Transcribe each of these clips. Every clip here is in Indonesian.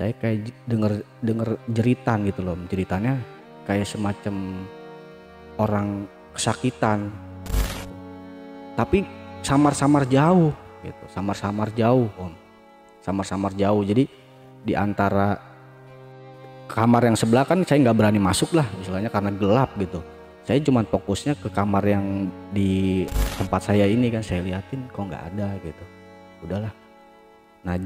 saya kayak denger denger jeritan gitu loh. Jeritannya kayak semacam orang kesakitan. Tapi samar-samar jauh gitu, samar-samar jauh Om. Samar-samar jauh. Jadi di antara kamar yang sebelah kan saya nggak berani masuk lah, misalnya karena gelap gitu. Saya cuma fokusnya ke kamar yang di tempat saya ini kan, saya liatin kok nggak ada gitu. Udahlah. Nah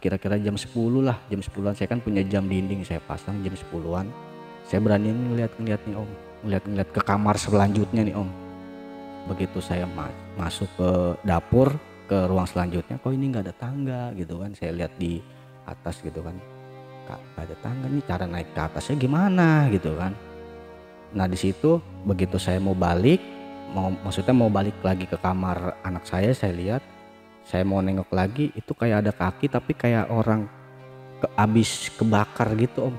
kira-kira jam 10 lah, jam 10-an saya kan punya jam dinding saya pasang jam 10-an. Saya berani ngeliat-ngeliat nih Om, ngeliat-ngeliat ke kamar selanjutnya nih Om. Begitu saya masuk ke dapur, ke ruang selanjutnya, kok ini nggak ada tangga gitu kan. Saya lihat di atas gitu kan, nggak ada tangga nih, cara naik ke atasnya gimana gitu kan. Nah di situ begitu saya mau balik, maksudnya mau balik lagi ke kamar anak saya lihat, saya mau nengok lagi, itu kayak ada kaki tapi kayak orang abis kebakar gitu Om.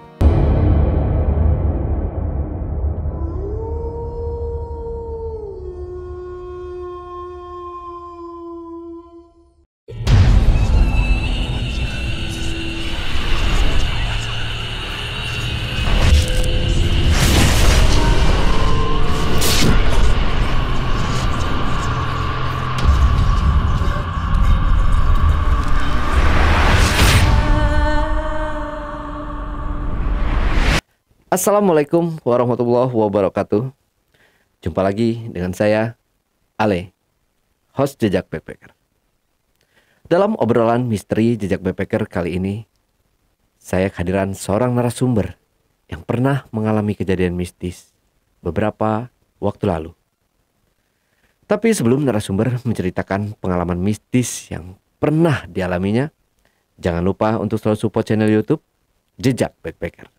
Assalamualaikum warahmatullahi wabarakatuh. Jumpa lagi dengan saya, Ale, host Jejak Backpacker. Dalam obrolan misteri Jejak Backpacker kali ini, saya kehadiran seorang narasumber yang pernah mengalami kejadian mistis beberapa waktu lalu. Tapi sebelum narasumber menceritakan pengalaman mistis yang pernah dialaminya, jangan lupa untuk selalu support channel YouTube Jejak Backpacker.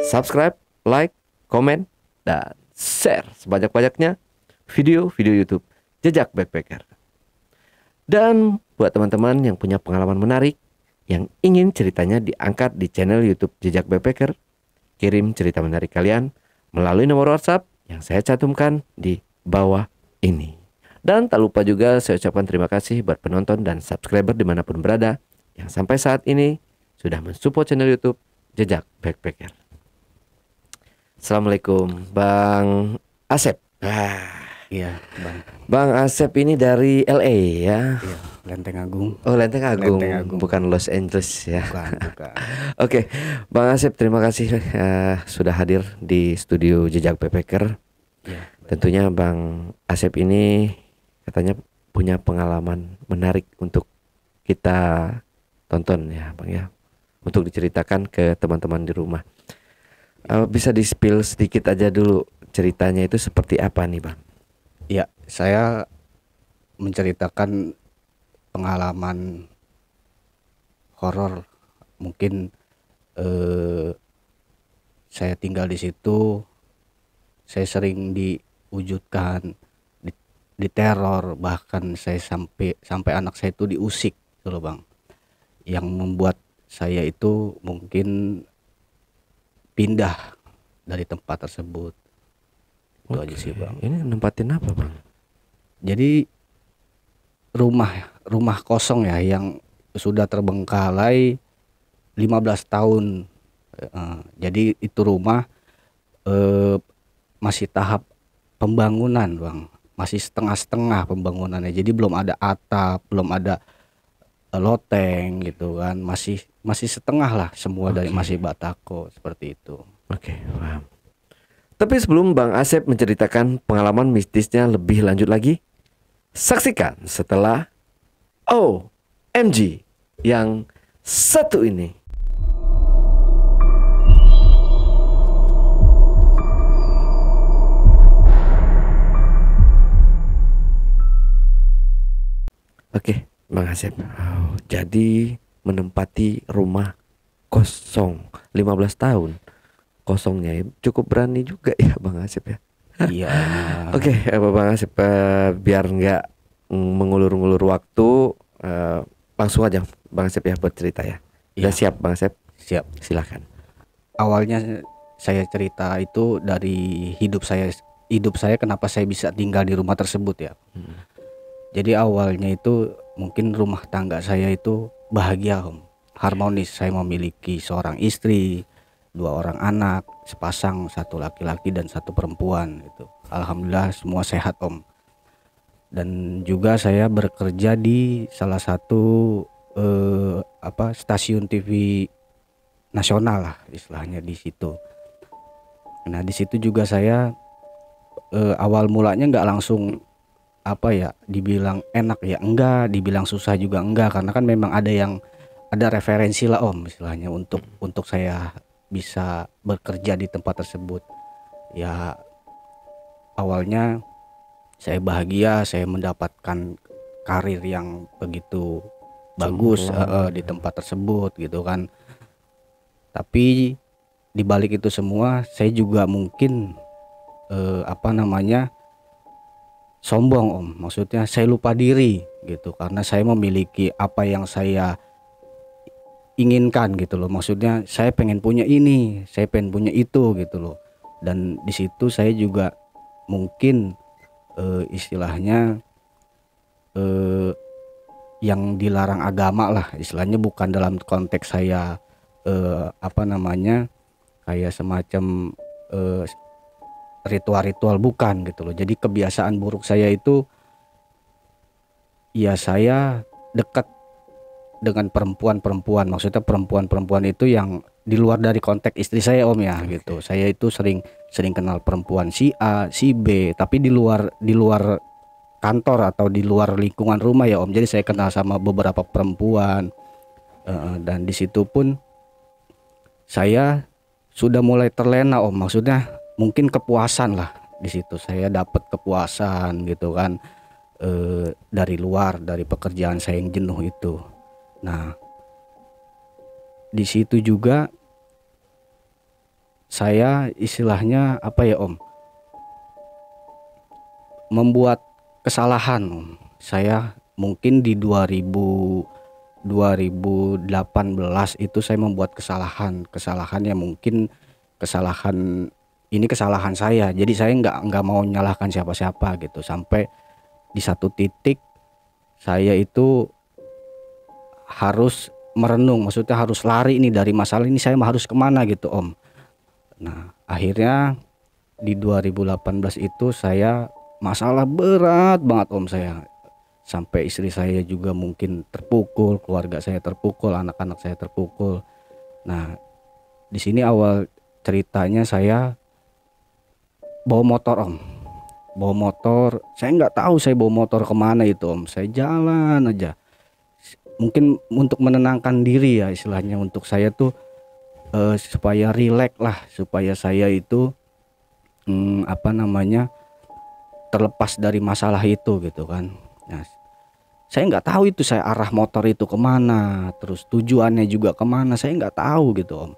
Subscribe, like, komen, dan share sebanyak-banyaknya video-video YouTube Jejak Backpacker. Dan buat teman-teman yang punya pengalaman menarik yang ingin ceritanya diangkat di channel YouTube Jejak Backpacker, kirim cerita menarik kalian melalui nomor WhatsApp yang saya cantumkan di bawah ini. Dan tak lupa juga saya ucapkan terima kasih buat penonton dan subscriber dimanapun berada yang sampai saat ini sudah mensupport channel YouTube Jejak Backpacker. Assalamualaikum Bang Asep. Iya Bang. Bang Asep ini dari LA ya. Iya, Lenteng Agung. Oh, Lenteng Agung, Lenteng Agung. bukan Los Angeles ya. Bukan. Oke, Bang Asep terima kasih sudah hadir di studio Jejak Backpacker. Iya. Tentunya Bang Asep ini katanya punya pengalaman menarik untuk kita tonton ya Bang ya, untuk diceritakan ke teman-teman di rumah. Bisa di-spill sedikit aja dulu ceritanya itu seperti apa nih Bang? Ya, saya menceritakan pengalaman horor. Mungkin saya tinggal di situ, saya sering diwujudkan, diteror, bahkan saya sampai anak saya itu diusik, gitu loh Bang. Yang membuat saya itu mungkin pindah dari tempat tersebut. Itu aja sih Bang. Ini nempatin apa Bang? Jadi rumah kosong ya yang sudah terbengkalai 15 tahun. Jadi itu rumah masih tahap pembangunan Bang. Masih setengah-setengah pembangunannya. Jadi belum ada atap, belum ada loteng gitu kan, masih setengah lah semua. Dari masih batako seperti itu. Oke, paham. Tapi sebelum Bang Asep menceritakan pengalaman mistisnya lebih lanjut lagi, saksikan setelah OMG yang satu ini. Oke, Bang Asep. Jadi menempati rumah kosong 15 tahun. Kosongnya cukup berani juga ya Bang Asep ya. Iya. Oke, Bang Asep, biar nggak mengulur-ngulur waktu, langsung aja Bang Asep ya buat cerita ya. Udah siap Bang Asep? Siap. Silakan. Awalnya saya cerita itu dari hidup saya kenapa saya bisa tinggal di rumah tersebut ya. Jadi awalnya itu mungkin rumah tangga saya itu bahagia Om. harmonis. Saya memiliki seorang istri, 2 orang anak, sepasang, 1 laki-laki dan 1 perempuan itu. Alhamdulillah semua sehat Om. Dan juga saya bekerja di salah satu stasiun TV nasional lah istilahnya di situ. Nah di situ juga saya awal mulanya nggak langsung dibilang enak ya enggak, dibilang susah juga enggak, karena kan memang ada referensi lah Om istilahnya untuk saya bisa bekerja di tempat tersebut. Ya awalnya saya bahagia, saya mendapatkan karir yang begitu bagus di tempat tersebut gitu kan. Tapi di balik itu semua saya juga mungkin sombong Om. Maksudnya saya lupa diri gitu, karena saya memiliki apa yang saya inginkan gitu loh. Maksudnya saya pengen punya ini, saya pengen punya itu gitu loh. Dan di situ saya juga mungkin istilahnya yang dilarang agama lah istilahnya, bukan dalam konteks saya kayak semacam ritual-ritual, bukan gitu loh. Jadi kebiasaan buruk saya itu ya saya dekat dengan perempuan-perempuan, maksudnya perempuan-perempuan itu yang di luar dari konteks istri saya Om ya gitu. Saya itu sering kenal perempuan si A, si B, tapi di luar kantor atau di luar lingkungan rumah ya Om. Jadi saya kenal sama beberapa perempuan dan di situ pun saya sudah mulai terlena Om. Maksudnya mungkin kepuasan lah di situ. Saya dapat kepuasan gitu kan dari luar, dari pekerjaan saya yang jenuh itu. Nah, di situ juga saya istilahnya Om, membuat kesalahan Om. Saya mungkin di 2018 itu saya membuat kesalahan yang mungkin kesalahan saya. Jadi saya nggak mau menyalahkan siapa-siapa gitu. Sampai di satu titik saya itu harus merenung, maksudnya harus lari nih dari masalah ini, saya harus kemana gitu Om. Nah akhirnya di 2018 itu saya masalah berat banget Om, saya sampai istri saya juga mungkin terpukul, keluarga saya terpukul, anak-anak saya terpukul. Nah di sini awal ceritanya saya bawa motor Om, saya nggak tahu saya bawa motor kemana itu Om. Saya jalan aja, mungkin untuk menenangkan diri ya istilahnya, untuk saya tuh supaya rileks lah, supaya saya itu terlepas dari masalah itu gitu kan. Nah saya nggak tahu itu saya arah motor itu kemana, terus tujuannya juga kemana, saya nggak tahu gitu Om.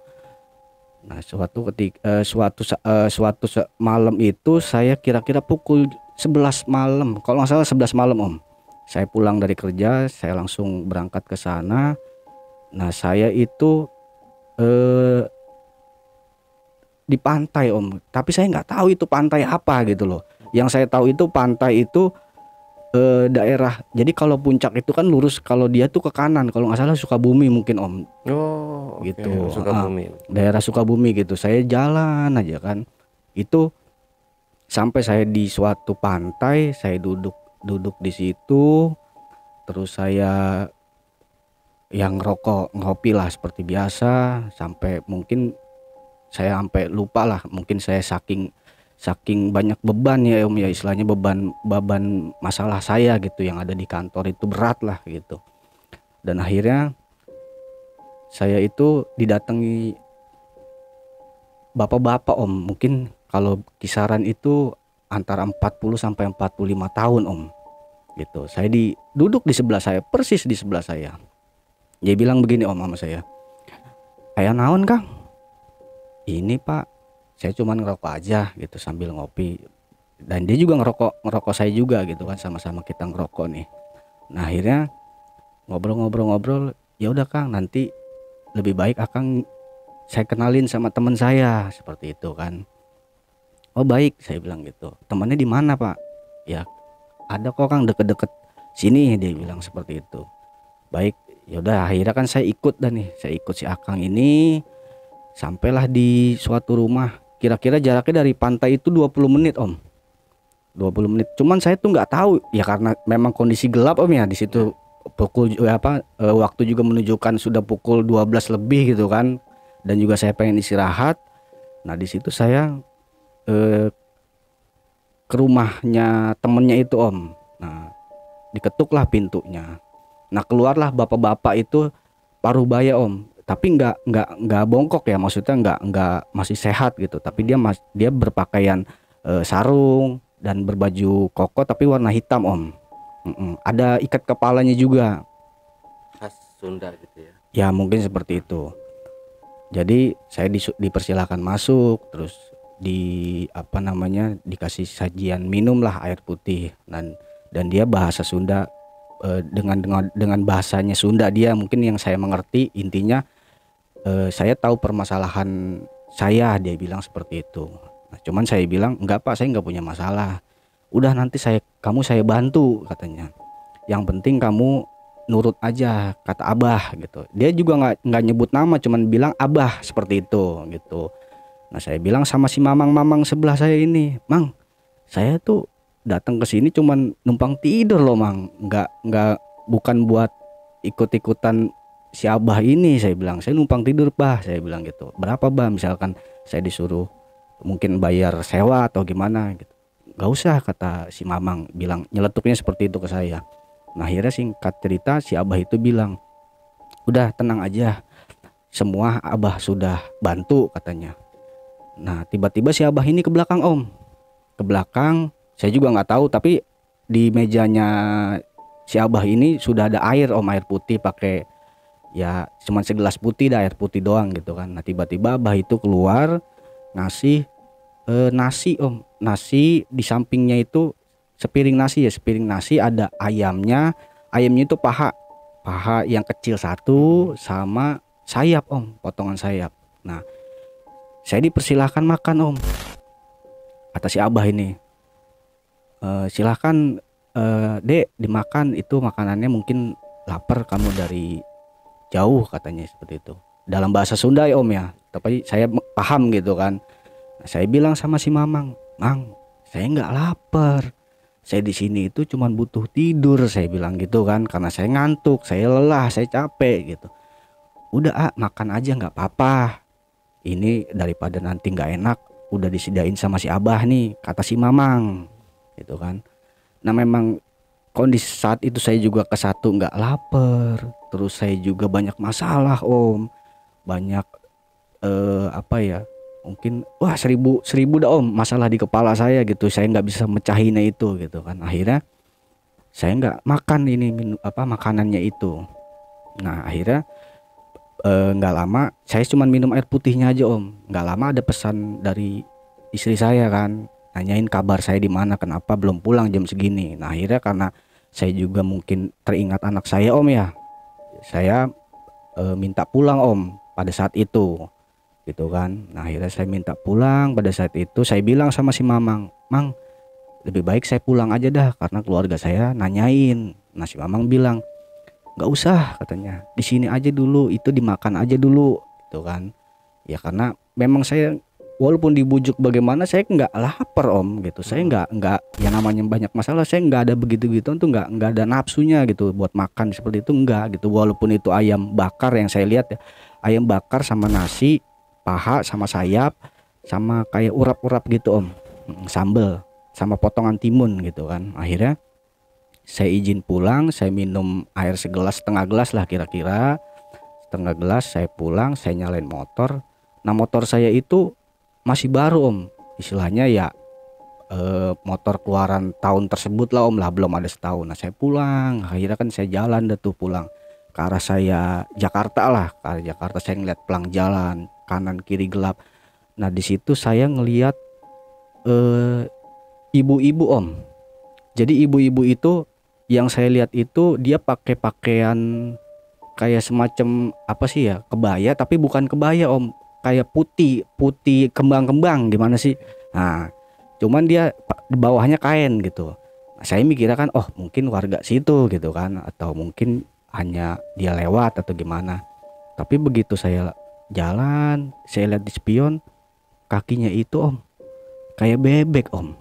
Nah suatu malam itu saya kira-kira pukul 11 malam, kalau nggak salah 11 malam Om. Saya pulang dari kerja, saya langsung berangkat ke sana. Nah saya itu di pantai Om, tapi saya nggak tahu itu pantai apa gitu loh. Yang saya tahu itu pantai itu daerah, jadi kalau puncak itu kan lurus, kalau dia tuh ke kanan, kalau nggak salah Sukabumi mungkin Om. Oh gitu. Sukabumi. Daerah Sukabumi gitu. Saya jalan aja kan, itu sampai saya di suatu pantai, saya duduk di situ, terus saya yang ngopi lah seperti biasa, sampai mungkin saya sampai lupa lah, mungkin saya saking banyak beban ya Om ya, istilahnya beban masalah saya gitu yang ada di kantor itu berat lah gitu. Dan akhirnya saya itu didatangi bapak-bapak Om, mungkin kalau kisaran itu antara 40 sampai 45 tahun Om gitu. Saya duduk di sebelah saya, persis di sebelah saya. Dia bilang begini Om sama saya, "Aya naon Kang?" "Ini Pak, saya cuma ngerokok aja gitu sambil ngopi." Dan dia juga ngerokok saya juga gitu kan, sama-sama kita ngerokok nih. Nah akhirnya ngobrol, "Ya udah Kang, nanti lebih baik Akang saya kenalin sama teman saya," seperti itu kan. "Oh baik," saya bilang gitu. "Temannya di mana Pak?" "Ya ada kok Kang, deket-deket sini," dia bilang seperti itu. baik. Ya udah akhirnya kan saya ikut dan nih, saya ikut si Akang ini sampailah di suatu rumah. Kira-kira jaraknya dari pantai itu 20 menit Om. 20 menit. Cuman saya tuh nggak tahu ya karena memang kondisi gelap Om ya di situ. Waktu juga menunjukkan sudah pukul 12 lebih gitu kan. Dan juga saya pengen istirahat. Nah, di situ saya eh, ke rumahnya temennya itu Om. Nah, diketuklah pintunya. Nah, keluarlah bapak-bapak itu paruh baya Om. Tapi nggak bongkok ya, maksudnya nggak masih sehat gitu. Tapi dia berpakaian sarung dan berbaju koko tapi warna hitam Om. Ada ikat kepalanya juga. Khas Sunda gitu ya. Ya mungkin seperti itu. Jadi saya dipersilakan masuk, terus dikasih sajian minum lah air putih dan dia bahasa Sunda, dengan bahasanya Sunda dia mungkin yang saya mengerti. Intinya saya tahu permasalahan saya, dia bilang seperti itu. Nah, cuman saya bilang enggak Pak, saya nggak punya masalah. Udah nanti saya bantu katanya. Yang penting kamu nurut aja kata Abah gitu. Dia juga nggak nyebut nama, cuman bilang Abah seperti itu gitu. Nah saya bilang sama si mamang sebelah saya ini, Mang, saya tuh datang ke sini cuman numpang tidur loh Mang, nggak bukan buat ikut-ikutan si Abah ini. Saya bilang saya numpang tidur Bah, saya bilang gitu. Berapa Bah misalkan saya disuruh mungkin bayar sewa atau gimana gitu. Gak usah kata si mamang, bilang nyeletuknya seperti itu ke saya. Nah akhirnya singkat cerita si Abah itu bilang, udah tenang aja, semua Abah sudah bantu katanya. Nah tiba-tiba si Abah ini ke belakang Om, ke belakang. Saya juga nggak tahu, tapi di mejanya si Abah ini sudah ada air Om, air putih pakai ya cuman segelas putih dah, air putih doang gitu kan. Nah tiba-tiba Abah itu keluar ngasih nasi Om, nasi. Di sampingnya itu sepiring nasi ada ayamnya itu paha yang kecil satu sama sayap Om, potongan sayap. Nah saya dipersilahkan makan Om, kata si Abah ini. Silahkan Dek dimakan, itu makanannya mungkin lapar kamu dari jauh, katanya seperti itu dalam bahasa Sunda ya Om ya, tapi saya paham gitu kan. Nah, saya bilang sama si Mamang, Mang, saya nggak lapar. Saya di sini itu cuman butuh tidur, saya bilang gitu kan, karena saya ngantuk, saya lelah, saya capek gitu. Udah makan aja nggak apa-apa. Ini daripada nanti nggak enak, udah disediain sama si Abah nih, kata si Mamang, gitu kan. Nah memang kondisi saat itu saya juga ke satu nggak lapar, terus saya juga banyak masalah Om, banyak apa ya, mungkin wah seribu dah Om masalah di kepala saya gitu. Saya nggak bisa mecahinnya itu gitu kan. Akhirnya saya nggak makan ini makanannya itu. Nah akhirnya nggak lama saya cuma minum air putihnya aja Om. Nggak lama ada pesan dari istri saya kan, nanyain kabar saya di mana, kenapa belum pulang jam segini. Nah akhirnya karena saya juga mungkin teringat anak saya Om ya, saya minta pulang Om pada saat itu gitu kan. Nah akhirnya saya minta pulang pada saat itu. Saya bilang sama si Mamang, Mang, lebih baik saya pulang aja dah karena keluarga saya nanyain. Nah si Mamang bilang, nggak usah katanya, di sini aja dulu, itu dimakan aja dulu gitu kan. Ya karena memang saya walaupun dibujuk bagaimana saya nggak lapar Om gitu. Saya nggak ya namanya banyak masalah, saya nggak ada begitu tuh, nggak ada nafsunya gitu buat makan seperti itu, nggak gitu. Walaupun itu ayam bakar yang saya lihat ya, ayam bakar sama nasi, paha sama sayap sama kayak urap-urap gitu Om, sambel sama potongan timun gitu kan. Akhirnya saya izin pulang, saya minum air segelas, setengah gelas lah kira-kira, setengah gelas. Saya pulang, saya nyalain motor. Nah motor saya itu masih baru Om, istilahnya ya motor keluaran tahun tersebut lah Om lah, belum ada setahun. Nah saya pulang, akhirnya kan saya jalan dah tuh pulang ke arah saya Jakarta lah, ke arah Jakarta. Saya ngeliat pelang jalan kanan kiri gelap. Nah di situ saya ngeliat ibu-ibu Om. Jadi ibu-ibu itu yang saya lihat itu dia pakai pakaian kayak semacam apa sih ya, kebaya tapi bukan kebaya Om, kayak putih kembang-kembang gimana sih. Nah cuman dia di bawahnya kain gitu. Nah, saya mikirnya kan oh mungkin warga situ gitu kan, atau mungkin hanya dia lewat atau gimana. Tapi begitu saya jalan, saya lihat di spion, kakinya itu om kayak bebek om.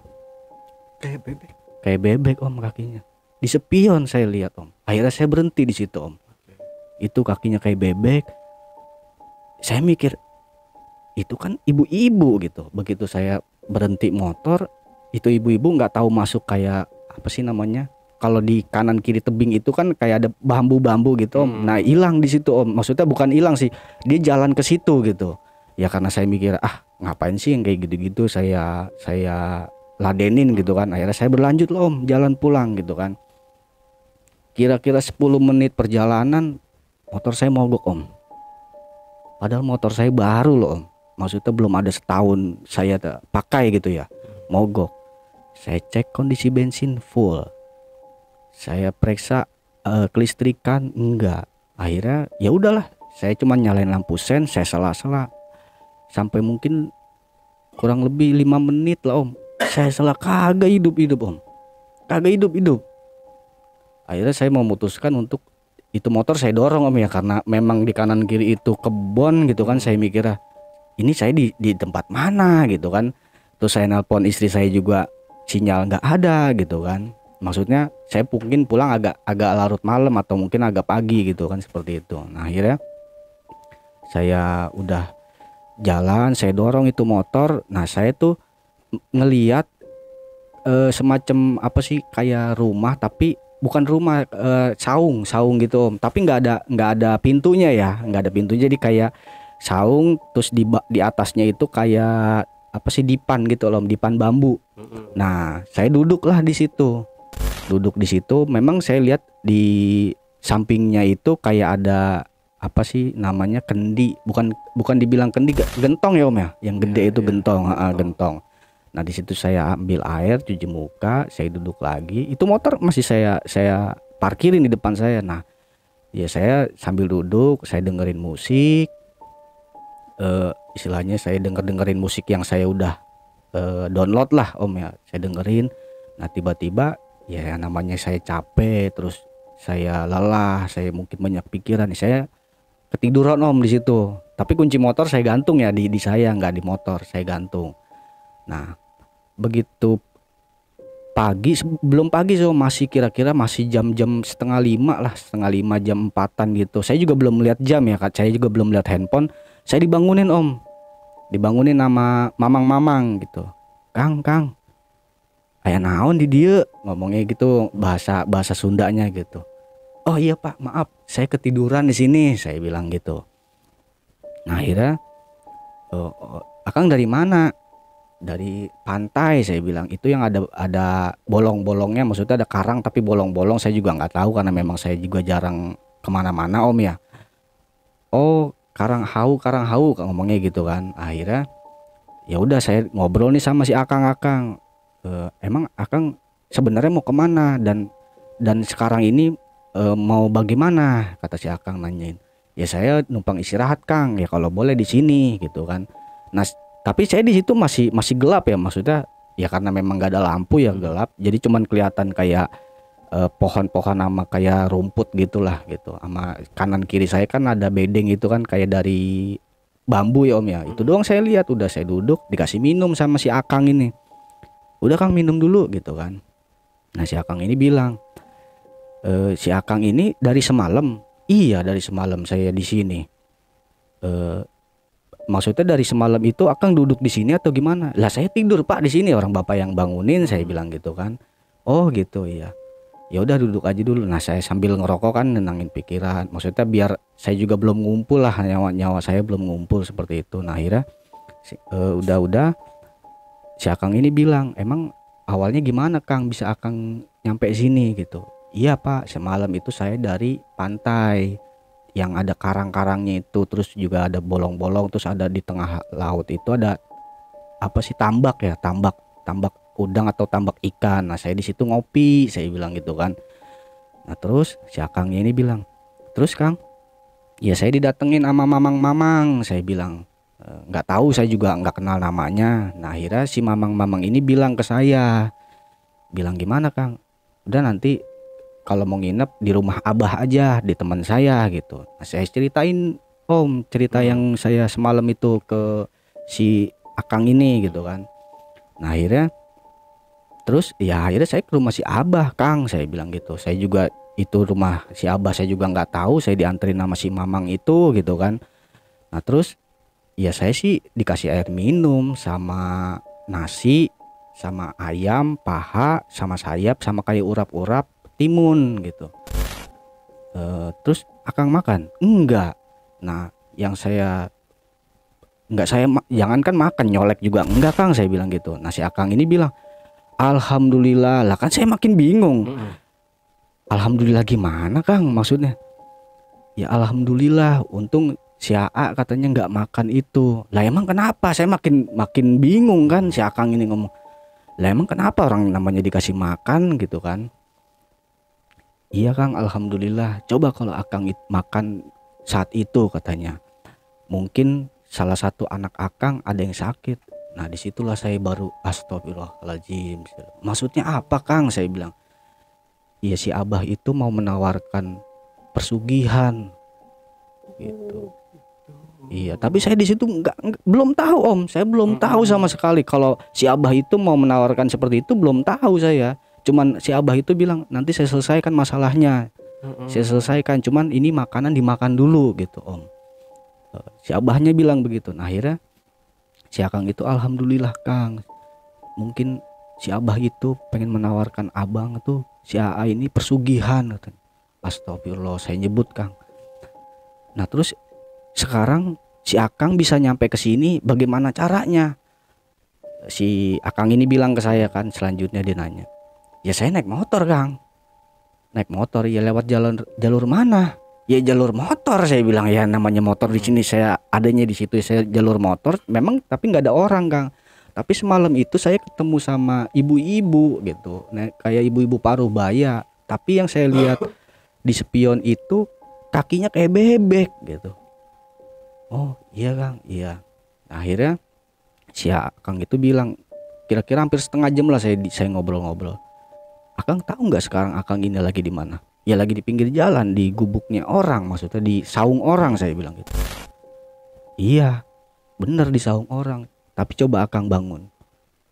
Kayak bebek om kakinya. Di spion saya lihat om. Akhirnya saya berhenti di situ om. Itu kakinya kayak bebek. Saya mikir itu kan ibu-ibu gitu. Begitu saya berhenti motor, itu ibu-ibu nggak tahu masuk kayak apa sih namanya? Kalau di kanan kiri tebing itu kan kayak ada bambu-bambu gitu om. Nah hilang di situ om. Maksudnya bukan hilang sih, dia jalan ke situ gitu. Ya karena saya mikir ngapain sih yang kayak gitu-gitu saya ladenin gitu kan. Akhirnya saya berlanjut loh om, jalan pulang gitu kan. Kira-kira 10 menit perjalanan motor saya mogok om. Padahal motor saya baru loh om. Maksudnya belum ada setahun saya pakai gitu ya. Mogok. Saya cek kondisi bensin full. Saya periksa kelistrikan enggak. Akhirnya ya udahlah, saya cuma nyalain lampu sen, saya sela-sela sampai mungkin kurang lebih 5 menit lah om. Saya sela kagak hidup om. Kagak hidup. Akhirnya saya memutuskan untuk itu motor saya dorong om ya, karena memang di kanan kiri itu kebon gitu kan. Saya mikir ini saya di tempat mana gitu kan. Terus saya nelpon istri saya juga, sinyal nggak ada gitu kan. Maksudnya saya mungkin pulang agak larut malam atau mungkin agak pagi gitu kan, seperti itu. Nah akhirnya saya udah jalan, saya dorong itu motor. Nah saya tuh ngeliat semacam apa sih, kayak rumah tapi bukan rumah, saung gitu om. Tapi nggak ada pintunya ya, nggak ada pintu. Jadi kayak saung, terus di atasnya itu kayak apa sih, dipan gitu loh, dipan bambu. Nah saya duduk di situ. Memang saya lihat di sampingnya itu kayak ada apa sih namanya, kendi, bukan dibilang kendi, gentong ya om ya, yang gede itu gentong. Gentong. Nah di situ saya ambil air, cuci muka, saya duduk lagi. Itu motor masih saya parkirin di depan saya. Nah ya saya sambil duduk, saya dengerin musik, istilahnya saya dengerin musik yang saya udah download lah om ya, saya dengerin. Nah tiba-tiba ya namanya saya capek, terus saya lelah, saya mungkin banyak pikiran, saya ketiduran om di situ. Tapi kunci motor saya gantung ya di saya, nggak di motor, saya gantung. Nah begitu pagi, belum pagi so, masih kira-kira masih jam-jam setengah 5 lah, setengah 5 jam 4-an gitu. Saya juga belum melihat jam ya, saya juga belum lihat handphone. Saya dibangunin om, dibangunin nama mamang gitu. Kang aya naon di dia, ngomongnya gitu, bahasa Sundanya gitu. Oh iya pak, maaf saya ketiduran di sini, saya bilang gitu. Nah akhirnya akang dari mana? Dari pantai, saya bilang. Itu yang ada bolong-bolongnya, maksudnya ada karang tapi bolong-bolong. Saya juga nggak tahu karena memang saya juga jarang kemana-mana om ya. Oh karang hau ngomongnya gitu kan. Akhirnya ya udah saya ngobrol nih sama si akang. Emang akang sebenarnya mau kemana dan sekarang ini mau bagaimana, kata si akang nanyain. Ya saya numpang istirahat kang, ya kalau boleh di sini gitu kan. Nah tapi saya di situ masih gelap ya, maksudnya ya karena memang gak ada lampu ya, gelap. Jadi cuman kelihatan kayak pohon-pohon sama kayak rumput gitulah gitu. Sama kanan kiri saya kan ada bedeng itu kan kayak dari bambu ya om ya. Itu doang saya lihat. Udah saya duduk, dikasih minum sama si akang ini. Udah kang minum dulu gitu kan. Nah si akang ini bilang, si akang ini dari semalam. Iya dari semalam saya di sini. Maksudnya dari semalam itu akang duduk di sini atau gimana? Lah saya tidur pak di sini, orang bapak yang bangunin, saya bilang gitu kan. Oh gitu iya. Ya udah duduk aja dulu. Nah saya sambil ngerokok kan, nenangin pikiran. Maksudnya biar saya juga belum ngumpul lah, nyawa saya belum ngumpul seperti itu. Nah akhirnya udah si akang ini bilang, emang awalnya gimana kang bisa akang nyampe sini gitu? Iya pak, semalam itu saya dari pantai yang ada karang-karangnya itu, terus juga ada bolong-bolong, terus ada di tengah laut itu ada apa sih, tambak ya, tambak udang atau tambak ikan. Nah saya di situ ngopi, saya bilang gitu kan. Nah terus si akangnya ini bilang, terus kang, ya saya didatengin sama mamang, saya bilang. Nggak tahu, saya juga nggak kenal namanya. Nah akhirnya si mamang ini bilang ke saya, bilang gimana kang, udah nanti kalau mau nginep di rumah abah aja, di teman saya gitu. Nah, saya ceritain om cerita yang saya semalam itu ke si akang ini gitu kan. Nah akhirnya akhirnya saya ke rumah si abah kang, saya bilang gitu. Saya juga itu rumah si abah saya juga nggak tahu, saya dianterin sama si mamang itu gitu kan. Nah terus ya saya sih dikasih air minum sama nasi sama ayam paha sama sayap sama kayak urap-urap timun gitu. Terus akang makan enggak. Nah yang saya enggak, jangankan makan, nyolek juga enggak kang, saya bilang gitu. Nah si akang ini bilang alhamdulillah. Lah kan saya makin bingung. Alhamdulillah gimana kang maksudnya? Ya alhamdulillah, untung si AA katanya nggak makan itu. Lah emang kenapa? Saya makin bingung kan. Si akang ini ngomong, lah emang kenapa orang namanya dikasih makan gitu kan? Iya kang alhamdulillah. Coba kalau akang makan saat itu katanya, mungkin salah satu anak akang ada yang sakit. Nah disitulah saya baru astagfirullahaladzim. Maksudnya apa kang? Saya bilang, iya si abah itu mau menawarkan persugihan gitu. Iya, tapi saya di situ belum tahu om. Saya belum tahu sama sekali kalau si abah itu mau menawarkan seperti itu, belum tahu saya. Cuman si abah itu bilang nanti saya selesaikan masalahnya. Saya selesaikan, cuman ini makanan dimakan dulu gitu om. Si abahnya bilang begitu. Nah akhirnya si akang itu alhamdulillah kang, mungkin si abah itu pengen menawarkan abang tuh si AA ini persugihan katanya. Astagfirullah, saya nyebut kang. Nah terus sekarang si akang bisa nyampe ke sini bagaimana caranya? Si akang ini bilang ke saya kan, selanjutnya dia nanya, ya saya naik motor kang. Naik motor ya, lewat jalur mana? Ya jalur motor, saya bilang. Ya namanya motor di sini, saya adanya di situ, saya jalur motor memang, tapi nggak ada orang kang. Tapi semalam itu saya ketemu sama ibu-ibu gitu, nah, kayak ibu-ibu paruh baya. Tapi yang saya lihat di spion itu kakinya kayak bebek gitu. Oh iya kang, iya. Nah, akhirnya si akang itu bilang, kira-kira hampir setengah jam lah saya ngobrol-ngobrol. Akang tahu nggak sekarang akang ini lagi di mana? Ya lagi di pinggir jalan, di gubuknya orang, maksudnya di saung orang, saya bilang gitu. Iya, bener di saung orang. Tapi coba akang bangun,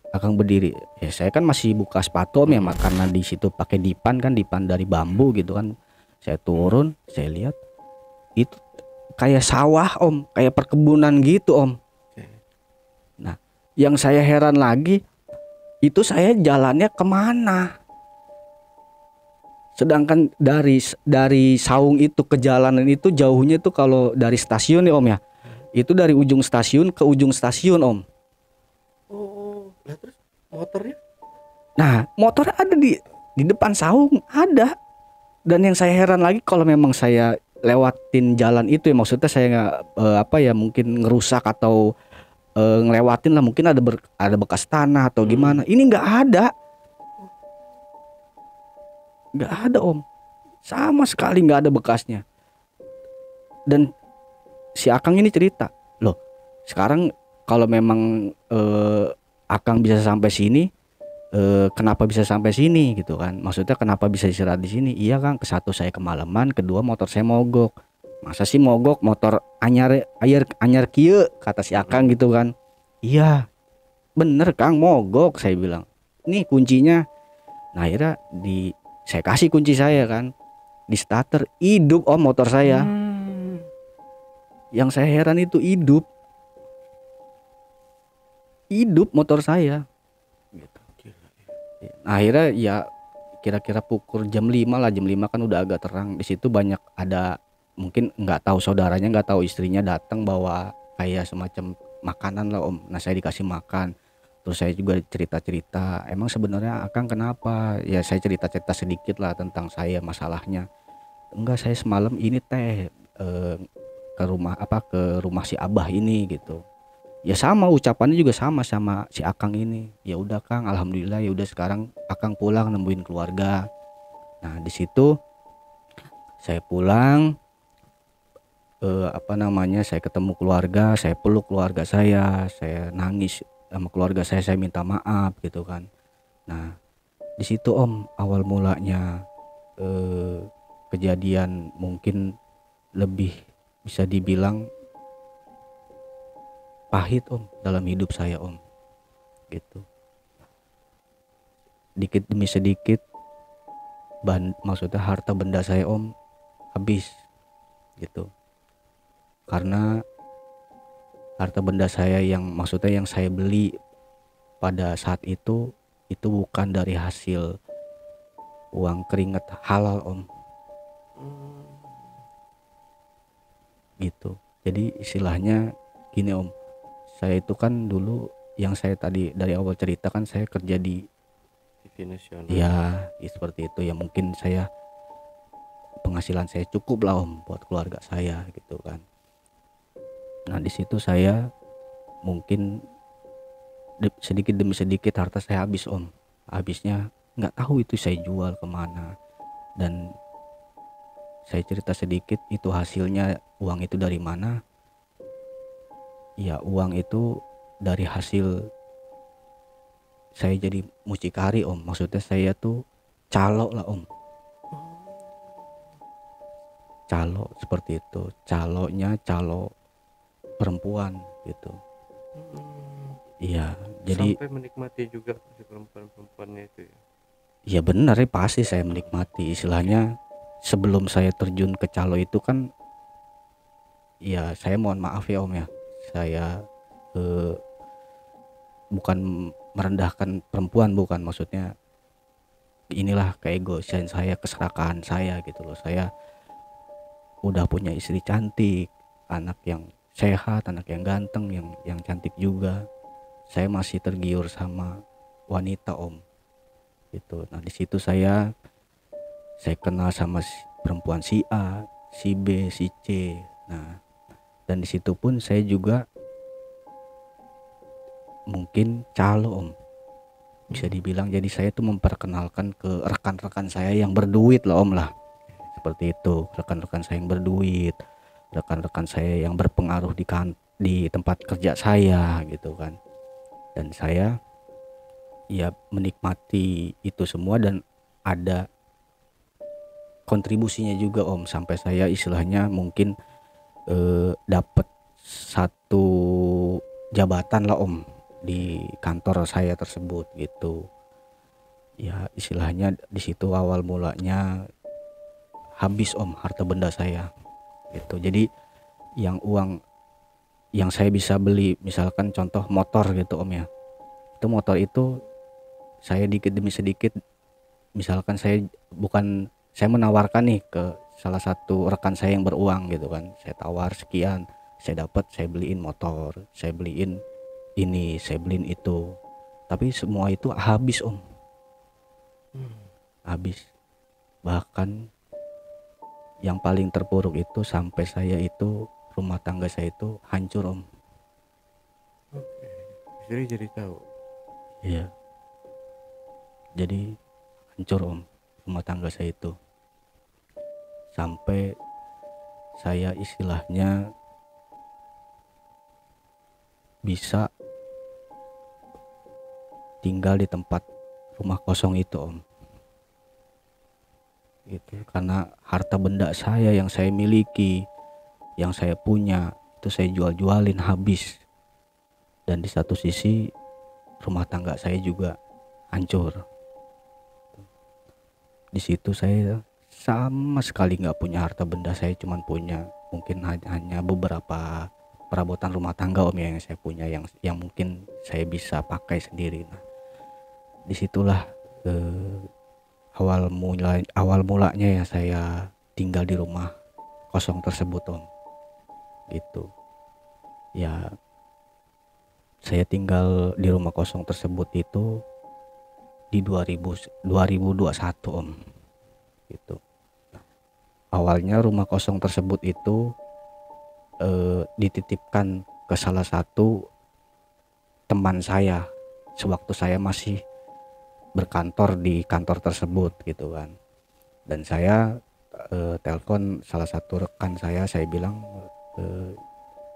akang berdiri. Ya saya kan masih buka sepatu om ya, karena di situ pakai dipan kan, dipan dari bambu gitu kan. Saya turun, saya lihat itu kayak sawah om, kayak perkebunan gitu om. Nah, yang saya heran lagi itu saya jalannya kemana? Sedangkan dari saung itu ke jalanan itu jauhnya itu kalau dari stasiun ya om ya, itu dari ujung stasiun ke ujung stasiun om. Oh, lah terus motornya? Nah, motornya ada di depan saung ada. Dan yang saya heran lagi, kalau memang saya lewatin jalan itu ya, maksudnya saya nggak mungkin ngerusak atau ngelewatin lah, mungkin ada bekas tanah atau gimana. Ini nggak ada om, sama sekali nggak ada bekasnya. Dan si akang ini cerita, loh sekarang kalau memang akang bisa sampai sini, kenapa bisa sampai sini gitu kan? Maksudnya kenapa bisa istirahat di sini? Iya kang, kesatu saya kemalaman, kedua motor saya mogok. Masa sih mogok motor anyar kieu, kata si akang gitu kan. Iya bener kang, mogok, saya bilang. Nih kuncinya. Nah akhirnya saya kasih kunci saya kan, di starter hidup om motor saya. Yang saya heran itu hidup motor saya gitu. Nah, akhirnya ya kira-kira pukul jam 5 lah, jam 5 kan udah agak terang. Di situ banyak ada, mungkin nggak tahu saudaranya, nggak tahu istrinya datang bawa kayak semacam makanan lah om. Nah saya dikasih makan, terus saya juga cerita-cerita, emang sebenarnya akang kenapa? Ya saya cerita-cerita sedikit lah tentang saya, masalahnya. Enggak, saya semalam ini teh ke rumah si abah ini gitu. Ya sama ucapannya juga sama si akang ini. Ya udah kang, alhamdulillah, ya udah sekarang akang pulang nemuin keluarga. Nah di situ saya pulang, saya ketemu keluarga, saya peluk keluarga saya nangis sama keluarga saya minta maaf gitu kan. Nah di situ om awal mulanya eh, kejadian mungkin lebih bisa dibilang pahit om dalam hidup saya om, gitu. Dikit demi sedikit maksudnya harta benda saya om habis gitu, karena harta benda saya yang maksudnya yang saya beli pada saat itu bukan dari hasil uang keringat halal om, gitu. Jadi istilahnya gini om, saya itu kan dulu yang saya tadi dari awal cerita kan saya kerja di TV nasional. ya seperti itu ya, mungkin saya penghasilan saya cukup lah om buat keluarga saya gitu kan. Nah di situ saya mungkin sedikit demi sedikit harta saya habis om, habisnya nggak tahu itu saya jual kemana. Dan saya cerita sedikit itu hasilnya uang itu dari mana ya, uang itu dari hasil saya jadi mucikari om, maksudnya saya tuh calo lah om, calo seperti itu, calonya calo perempuan gitu. Iya jadi Sampai menikmati juga si perempuan-perempuannya itu ya. ya benar ya, pasti saya menikmati. Istilahnya sebelum saya terjun ke calo itu kan ya saya mohon maaf ya om ya, saya bukan merendahkan perempuan, bukan, maksudnya inilah keegoisan saya, keserakahan saya gitu loh. Saya udah punya istri cantik, anak yang sehat, anak yang ganteng, yang cantik juga. Saya masih tergiur sama wanita om gitu. Nah di situ saya kenal sama perempuan si A, si B, si C. Nah dan di situ pun saya juga mungkin calo om, bisa dibilang. Jadi saya tuh memperkenalkan ke rekan-rekan saya yang berduit lah om lah, seperti itu. Rekan-rekan saya yang berduit, rekan-rekan saya yang berpengaruh di tempat kerja saya gitu kan. Dan saya ya menikmati itu semua dan ada kontribusinya juga om, sampai saya istilahnya mungkin dapat satu jabatan lah om di kantor saya tersebut gitu. Ya istilahnya di situ awal mulanya habis om harta benda saya gitu. Jadi yang uang yang saya bisa beli misalkan contoh motor gitu om ya, itu motor itu saya dikit demi sedikit, misalkan saya menawarkan nih ke salah satu rekan saya yang beruang gitu kan, saya tawar sekian, saya dapat, saya beliin motor, saya beliin ini, saya beliin itu, tapi semua itu habis om, habis. Bahkan yang paling terpuruk itu sampai saya itu rumah tangga saya itu hancur om. Oke. Istri jadi tahu. Iya, jadi hancur om rumah tangga saya itu, sampai saya istilahnya bisa tinggal di tempat rumah kosong itu om, gitu. Karena harta benda saya yang saya miliki, yang saya punya itu saya jual-jualin habis. Dan di satu sisi rumah tangga saya juga hancur. Di situ saya sama sekali nggak punya harta benda, saya cuman punya mungkin hanya beberapa perabotan rumah tangga om ya yang saya punya, yang mungkin saya bisa pakai sendiri. Nah disitulah awal mulanya ya saya tinggal di rumah kosong tersebut om, gitu ya. Saya tinggal di rumah kosong tersebut itu di 2021 om, gitu. Awalnya rumah kosong tersebut itu dititipkan ke salah satu teman saya sewaktu saya masih berkantor di kantor tersebut gitu kan. Dan saya telepon salah satu rekan saya bilang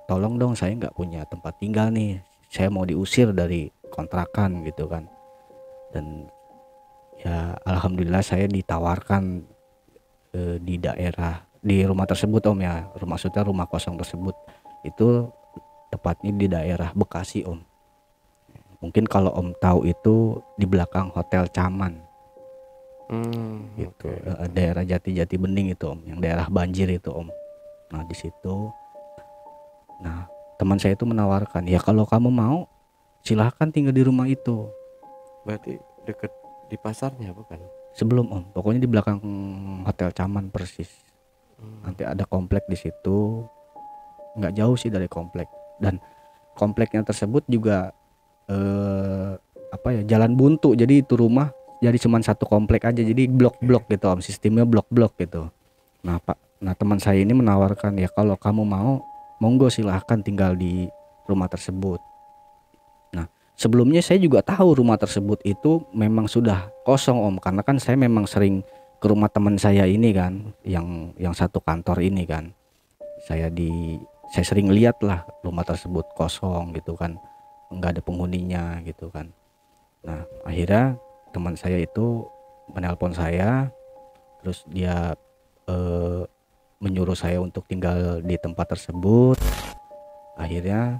tolong dong, saya nggak punya tempat tinggal nih, saya mau diusir dari kontrakan gitu kan. Dan ya alhamdulillah saya ditawarkan di daerah di rumah tersebut om ya, maksudnya rumah kosong tersebut itu tepatnya di daerah Bekasi om. Mungkin kalau om tahu itu di belakang Hotel Caman gitu. Oke. Daerah Jati Bening itu om, yang daerah banjir itu om. Nah di situ, nah teman saya itu menawarkan, ya kalau kamu mau silahkan tinggal di rumah itu. Berarti deket di pasarnya bukan? Sebelum om, pokoknya di belakang Hotel Caman persis. Nanti ada komplek di situ, nggak jauh sih dari komplek. Dan kompleknya tersebut juga apa ya, jalan buntu. Jadi itu rumah jadi cuma satu komplek aja. Jadi blok-blok gitu om, sistemnya blok-blok gitu. Nah pak, nah teman saya ini menawarkan, ya kalau kamu mau, monggo silahkan tinggal di rumah tersebut. Nah sebelumnya saya juga tahu rumah tersebut itu memang sudah kosong om, karena kan saya memang sering ke rumah teman saya ini kan, yang satu kantor ini kan. Saya sering lihat lah rumah tersebut kosong gitu kan, nggak ada penghuninya gitu kan. Nah akhirnya teman saya itu menelpon saya, terus dia menyuruh saya untuk tinggal di tempat tersebut. Akhirnya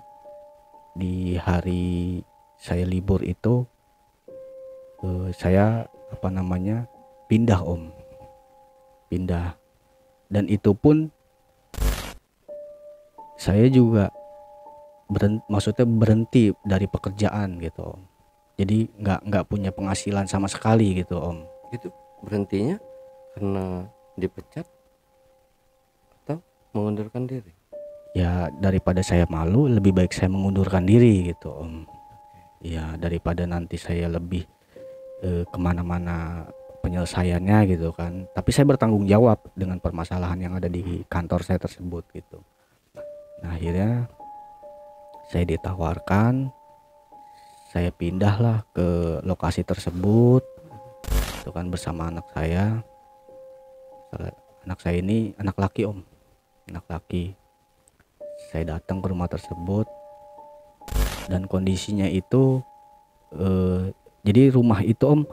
di hari saya libur itu saya apa namanya pindah om, pindah. Dan itu pun saya juga maksudnya berhenti dari pekerjaan gitu om. Jadi nggak punya penghasilan sama sekali gitu om. Itu berhentinya karena dipecat atau mengundurkan diri? Ya daripada saya malu, lebih baik saya mengundurkan diri gitu om. Ya daripada nanti saya lebih kemana-mana penyelesaiannya gitu kan. Tapi saya bertanggung jawab dengan permasalahan yang ada di kantor saya tersebut gitu. Nah akhirnya saya ditawarkan, saya pindahlah ke lokasi tersebut itu kan bersama anak saya. Anak saya ini anak laki om, anak laki. Saya datang ke rumah tersebut dan kondisinya itu jadi rumah itu om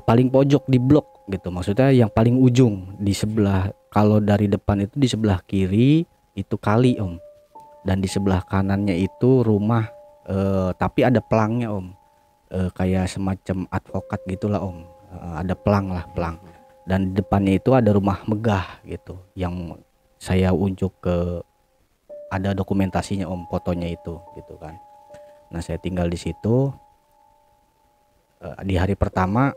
paling pojok di blok gitu, maksudnya yang paling ujung di sebelah. Kalau dari depan itu di sebelah kiri itu kali om, dan di sebelah kanannya itu rumah tapi ada pelangnya om, kayak semacam advokat gitulah om. Ada pelang lah, pelang. Dan di depannya itu ada rumah megah gitu, yang saya unjuk ke, ada dokumentasinya om, fotonya itu gitu kan. Nah saya tinggal di situ. Di hari pertama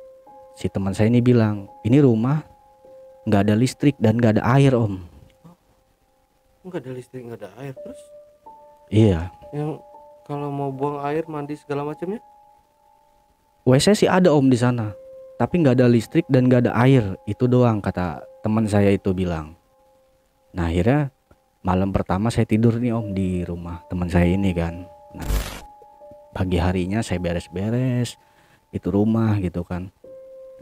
si teman saya ini bilang, ini rumah nggak ada listrik dan nggak ada air om. Nggak ada listrik, nggak ada air, terus Iya, yang kalau mau buang air, mandi segala macamnya? WC sih ada om di sana, tapi nggak ada listrik dan nggak ada air, itu doang kata teman saya itu bilang. Nah akhirnya malam pertama saya tidur nih om di rumah teman saya ini kan. Nah pagi harinya saya beres-beres itu rumah gitu kan,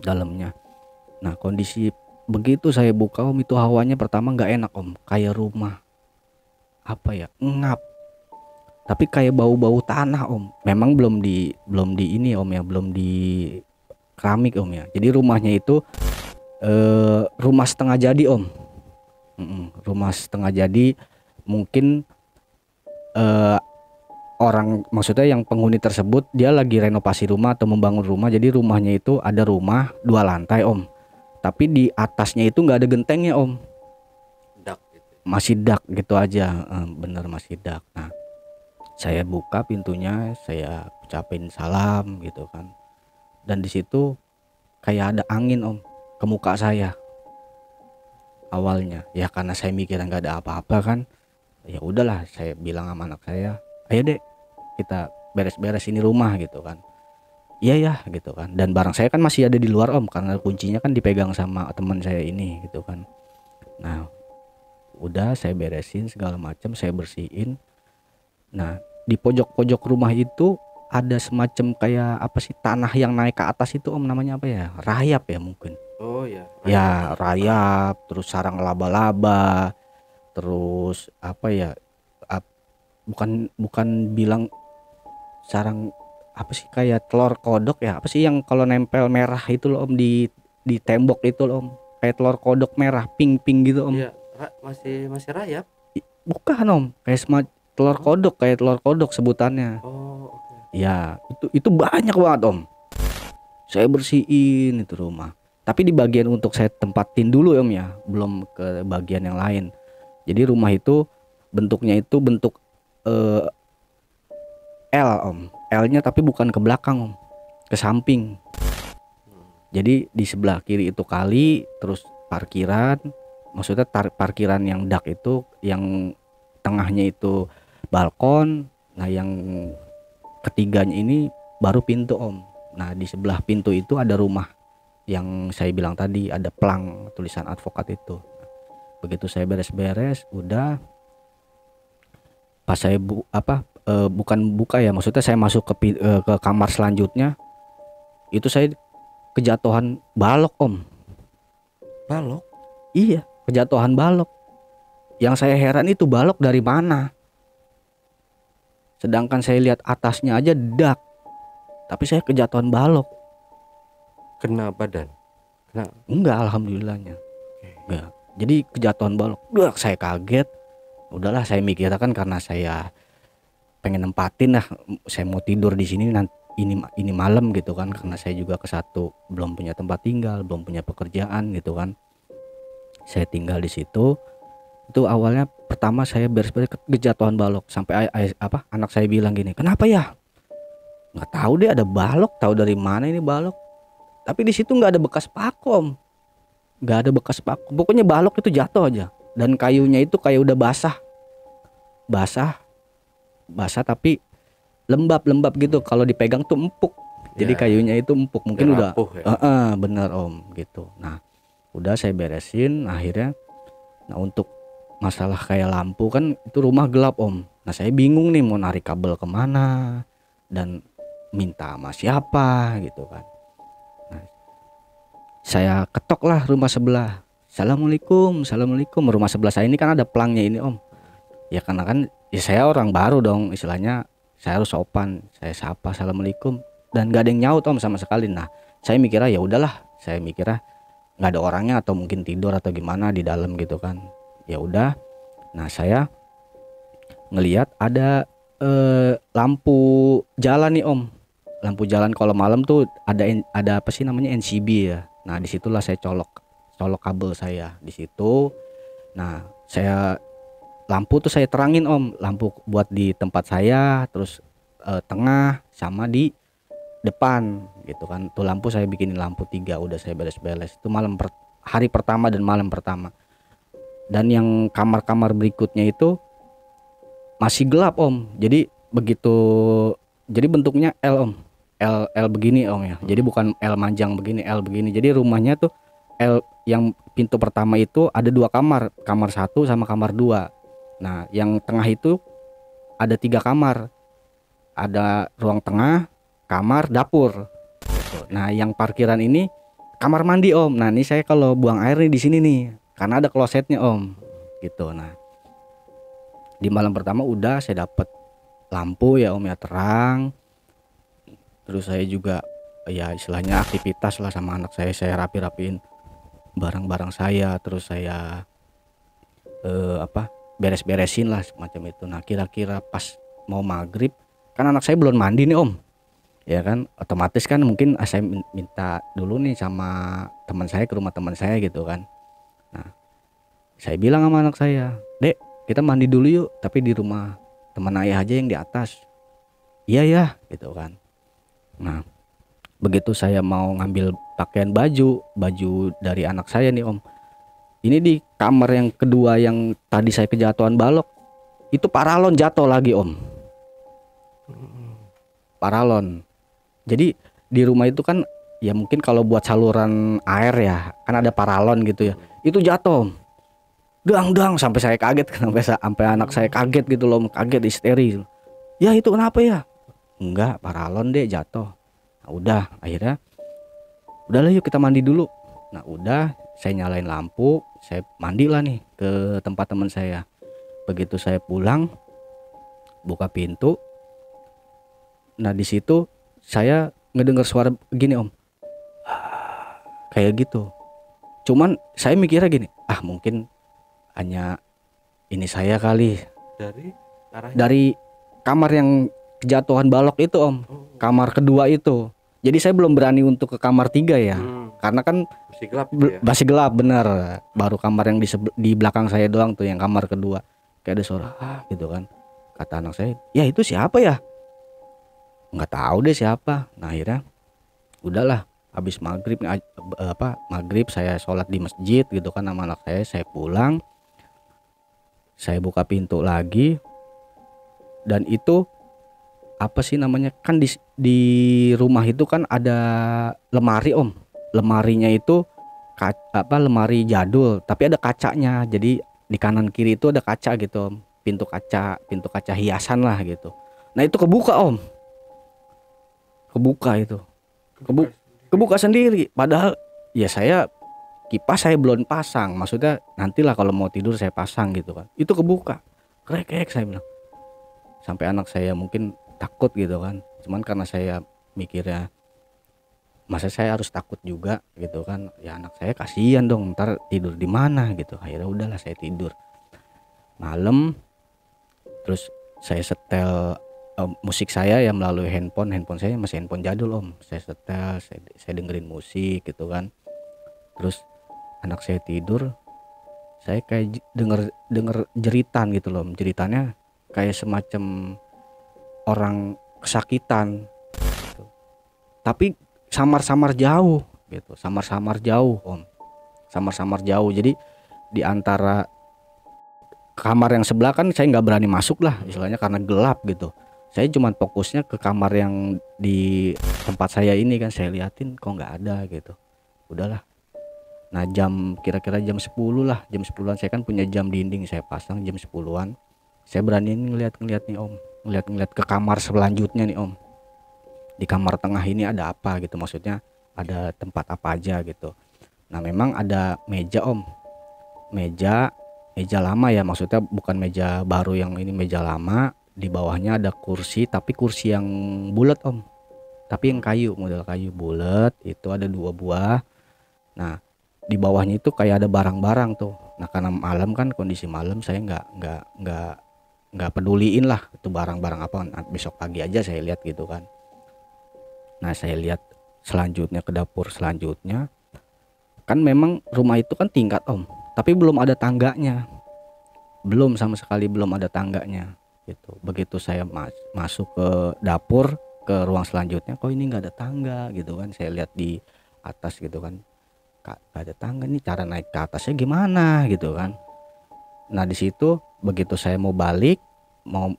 dalamnya. Nah kondisi begitu saya buka om, itu hawanya pertama nggak enak om, kayak rumah apa ya, ngap, tapi kayak bau-bau tanah om. Memang belum di ini om ya, belum di keramik om ya. Jadi rumahnya itu rumah setengah jadi om. Rumah setengah jadi, mungkin orang, maksudnya yang penghuni tersebut dia lagi renovasi rumah atau membangun rumah. Jadi rumahnya itu ada rumah 2 lantai om, tapi di atasnya itu nggak ada gentengnya om, Dak gitu. masih dak gitu aja. Bener masih dak. Nah saya buka pintunya, saya ucapin salam gitu kan, dan di situ kayak ada angin om ke muka saya awalnya. Ya karena saya mikirnya nggak ada apa-apa kan, ya udahlah, saya bilang sama anak saya, ayo dek kita beres-beres ini rumah gitu kan. Iya ya gitu kan, dan barang saya kan masih ada di luar om, karena kuncinya kan dipegang sama teman saya ini gitu kan. Nah udah saya beresin segala macam, saya bersihin. Nah di pojok-pojok rumah itu ada semacam kayak apa sih, tanah yang naik ke atas itu om, namanya apa ya, rayap ya mungkin Oh ya, ya, rayap, terus sarang laba-laba, terus apa ya, bukan bukan bilang sarang, apa sih, kayak telur kodok ya, apa sih yang kalau nempel merah itu loh om, di tembok itu loh om. kayak telur kodok merah pink gitu om. Iya, masih rayap. Bukan om, kayak telur kodok, kayak telur kodok sebutannya. Oh, oke. Ya itu banyak banget om. Saya bersihin itu rumah. Tapi di bagian untuk saya tempatin dulu om ya, belum ke bagian yang lain. Jadi rumah itu bentuknya itu bentuk L om. L-nya tapi bukan ke belakang om, ke samping. Jadi di sebelah kiri itu kali, terus parkiran. Maksudnya parkiran yang dak itu, yang tengahnya itu balkon. Nah yang ketiganya ini baru pintu om. Nah di sebelah pintu itu ada rumah yang saya bilang tadi, ada plang tulisan advokat itu. Begitu saya beres-beres, udah pas saya bukan buka ya, maksudnya saya masuk ke kamar selanjutnya, itu saya kejatuhan balok om. Balok? Iya, kejatuhan balok. Yang saya heran itu balok dari mana, sedangkan saya lihat atasnya aja dak, tapi saya kejatuhan balok. Kena badan? Enggak, alhamdulillahnya enggak. Jadi kejatuhan balok. Wah, saya kaget. Udahlah, saya mikir kan karena saya pengen nempatin lah, saya mau tidur di sini nanti ini malam gitu kan, karena saya juga ke satu belum punya tempat tinggal, belum punya pekerjaan gitu kan. Saya tinggal di situ. Itu awalnya pertama saya beres-beres kejatuhan balok, sampai anak saya bilang gini, "Kenapa ya?" Nggak tahu deh, ada balok, tahu dari mana ini balok. Tapi di situ nggak ada bekas paku om, nggak ada bekas paku. Pokoknya balok itu jatuh aja, dan kayunya itu kayak udah basah tapi lembab gitu. Kalau dipegang tuh empuk. Jadi kayunya itu empuk, mungkin udah ya? Bener om gitu. Nah udah saya beresin akhirnya. Nah untuk masalah kayak lampu kan itu rumah gelap om. Nah saya bingung nih mau narik kabel kemana dan minta sama siapa gitu kan. Nah, saya ketok lah rumah sebelah. Assalamualaikum. Rumah sebelah saya ini kan ada pelangnya ini om. Ya karena kan ya saya orang baru dong, istilahnya saya harus sopan. Saya sapa assalamualaikum dan gak ada yang nyaut om sama sekali. Nah saya mikirnya ya udahlah, saya mikirnya nggak ada orangnya atau mungkin tidur atau gimana di dalam gitu kan. Ya udah. Nah saya ngelihat ada lampu jalan nih om. Lampu jalan kalau malam tuh ada apa sih namanya, NCB ya. Nah disitulah saya colok kabel saya di situ. Nah saya lampu tuh saya terangin om, lampu buat di tempat saya, terus tengah sama di depan gitu kan. Tuh lampu saya bikinin lampu 3, udah saya beres-beres. Itu hari pertama dan malam pertama. Dan yang kamar-kamar berikutnya itu masih gelap om. Jadi bentuknya L om. L begini om ya. Jadi bukan L manjang begini, L begini. Jadi rumahnya tuh L, yang pintu pertama itu ada 2 kamar, kamar 1 sama kamar 2. Nah yang tengah itu ada 3 kamar, ada ruang tengah, kamar, dapur gitu. Nah yang parkiran ini kamar mandi om. Nah ini saya kalau buang air nih di sini nih, karena ada klosetnya om gitu. Nah di malam pertama udah saya dapet lampu ya om ya, terang. Terus saya juga ya istilahnya aktivitas lah sama anak saya rapiin barang-barang saya. Terus saya beres-beresin lah semacam itu. Nah kira-kira pas mau maghrib kan anak saya belum mandi nih om, ya kan otomatis kan mungkin saya minta dulu nih sama teman saya, ke rumah teman saya gitu kan. Nah saya bilang sama anak saya, "Dek, kita mandi dulu yuk, tapi di rumah teman ayah aja yang di atas." "Iya ya," gitu kan. Nah begitu saya mau ngambil pakaian baju dari anak saya nih om, ini di kamar yang kedua yang tadi saya kejatuhan balok, itu paralon jatuh lagi om. Paralon. Jadi di rumah itu kan ya mungkin kalau buat saluran air ya kan ada paralon gitu ya. Itu jatuh om. Dang sampai saya kaget, sampai anak saya kaget gitu loh, kaget histeri. "Ya itu kenapa ya?" "Enggak, paralon deh jatuh." Nah udah akhirnya udahlah yuk kita mandi dulu. Nah udah saya nyalain lampu, saya mandilah nih ke tempat teman saya. Begitu saya pulang, buka pintu. Nah di situ saya ngedengar suara gini om, kayak gitu. Cuman saya mikirnya gini, ah mungkin hanya ini saya kali Dari arahnya. dari kamar yang kejatuhan balok itu om, kamar kedua itu. Jadi saya belum berani untuk ke kamar 3 ya, karena kan Masih gelap gitu ya. masih gelap bener. Baru kamar yang di belakang saya doang tuh yang kamar kedua. Kayak ada suara gitu kan. Kata anak saya, ya itu siapa ya? Nggak tahu deh siapa. Nah akhirnya udahlah, habis maghrib saya sholat di masjid gitu kan sama anak saya pulang, saya buka pintu lagi, dan itu apa sih namanya, kan di rumah itu kan ada lemari om, lemarinya itu lemari jadul tapi ada kacanya, jadi di kanan kiri itu ada kaca gitu om, pintu kaca hiasan lah gitu. Nah itu kebuka om, kebuka itu kebuka sendiri, padahal ya kipas saya belum pasang, maksudnya nantilah kalau mau tidur saya pasang gitu kan. Itu kebuka, krek saya bilang, sampai anak saya mungkin takut gitu kan. Cuman karena saya mikirnya masa saya harus takut juga gitu kan, ya anak saya kasihan dong ntar tidur di mana gitu. Akhirnya udahlah saya tidur malam, terus saya setel musik saya ya melalui handphone saya masih handphone jadul om. Saya setel, saya dengerin musik gitu kan. Terus anak saya tidur, saya kayak denger jeritan gitu loh. Jeritannya kayak semacam orang kesakitan gitu. Tapi samar-samar jauh gitu, samar-samar jauh om, samar-samar jauh. Jadi di antara kamar yang sebelah kan saya nggak berani masuk lah istilahnya karena gelap gitu. Saya cuma fokusnya ke kamar yang di tempat saya ini kan, saya liatin kok nggak ada gitu. Udahlah. Nah kira-kira jam 10 lah, jam 10-an saya kan punya jam dinding saya pasang, jam 10-an saya berani ngeliat nih om, ngeliat ke kamar selanjutnya nih om. Di kamar tengah ini ada apa gitu, maksudnya ada tempat apa aja gitu. Nah memang ada meja om, meja lama ya, maksudnya bukan meja baru yang ini, meja lama. Di bawahnya ada kursi, tapi kursi yang bulat om, tapi yang kayu, model kayu bulat itu ada 2 buah. Nah di bawahnya itu kayak ada barang-barang tuh. Nah karena malam kan, kondisi malam, saya nggak peduliin lah itu barang-barang apa, besok pagi aja saya lihat gitu kan. Nah saya lihat selanjutnya ke dapur selanjutnya, kan memang rumah itu kan tingkat om, tapi belum ada tangganya, belum sama sekali belum ada tangganya gitu. Begitu saya masuk ke dapur, ke ruang selanjutnya, kok ini nggak ada tangga gitu kan. Saya lihat di atas gitu kan, gak ada tangga nih, cara naik ke atasnya gimana gitu kan. Nah di situ begitu saya mau balik,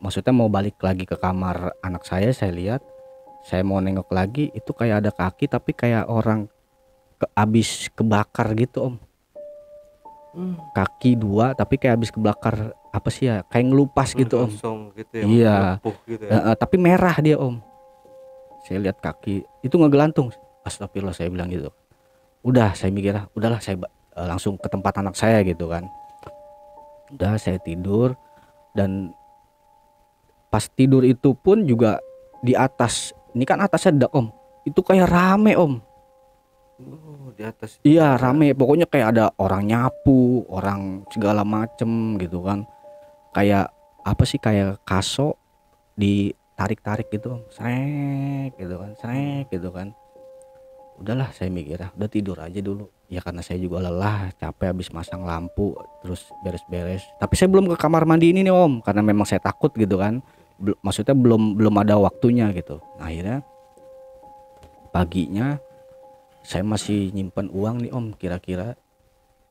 maksudnya mau balik lagi ke kamar anak saya lihat, saya mau nengok lagi, itu kayak ada kaki tapi kayak orang abis kebakar gitu om. Kaki 2 tapi kayak habis kebakar, apa sih ya, kayak ngelupas gitu om. Gitu ya, Iya gitu ya. tapi merah dia om. Saya lihat kaki itu ngegelantung, astagfirullah saya bilang gitu. Udah saya mikir, udahlah saya langsung ke tempat anak saya gitu kan. Udah saya tidur, dan pas tidur itu pun juga di atas, ini kan atasnya ada om, itu kayak rame om. Di atas. Iya rame, pokoknya kayak ada orang nyapu, orang segala macem gitu kan. Kayak apa sih, kayak kaso ditarik-tarik gitu om, srek gitu kan. Udahlah saya mikir, udah tidur aja dulu ya, karena saya juga lelah, capek habis masang lampu terus beres-beres. Tapi saya belum ke kamar mandi ini nih om, karena memang saya takut gitu kan. Maksudnya belum ada waktunya gitu. Nah, akhirnya paginya saya masih nyimpen uang nih om, kira-kira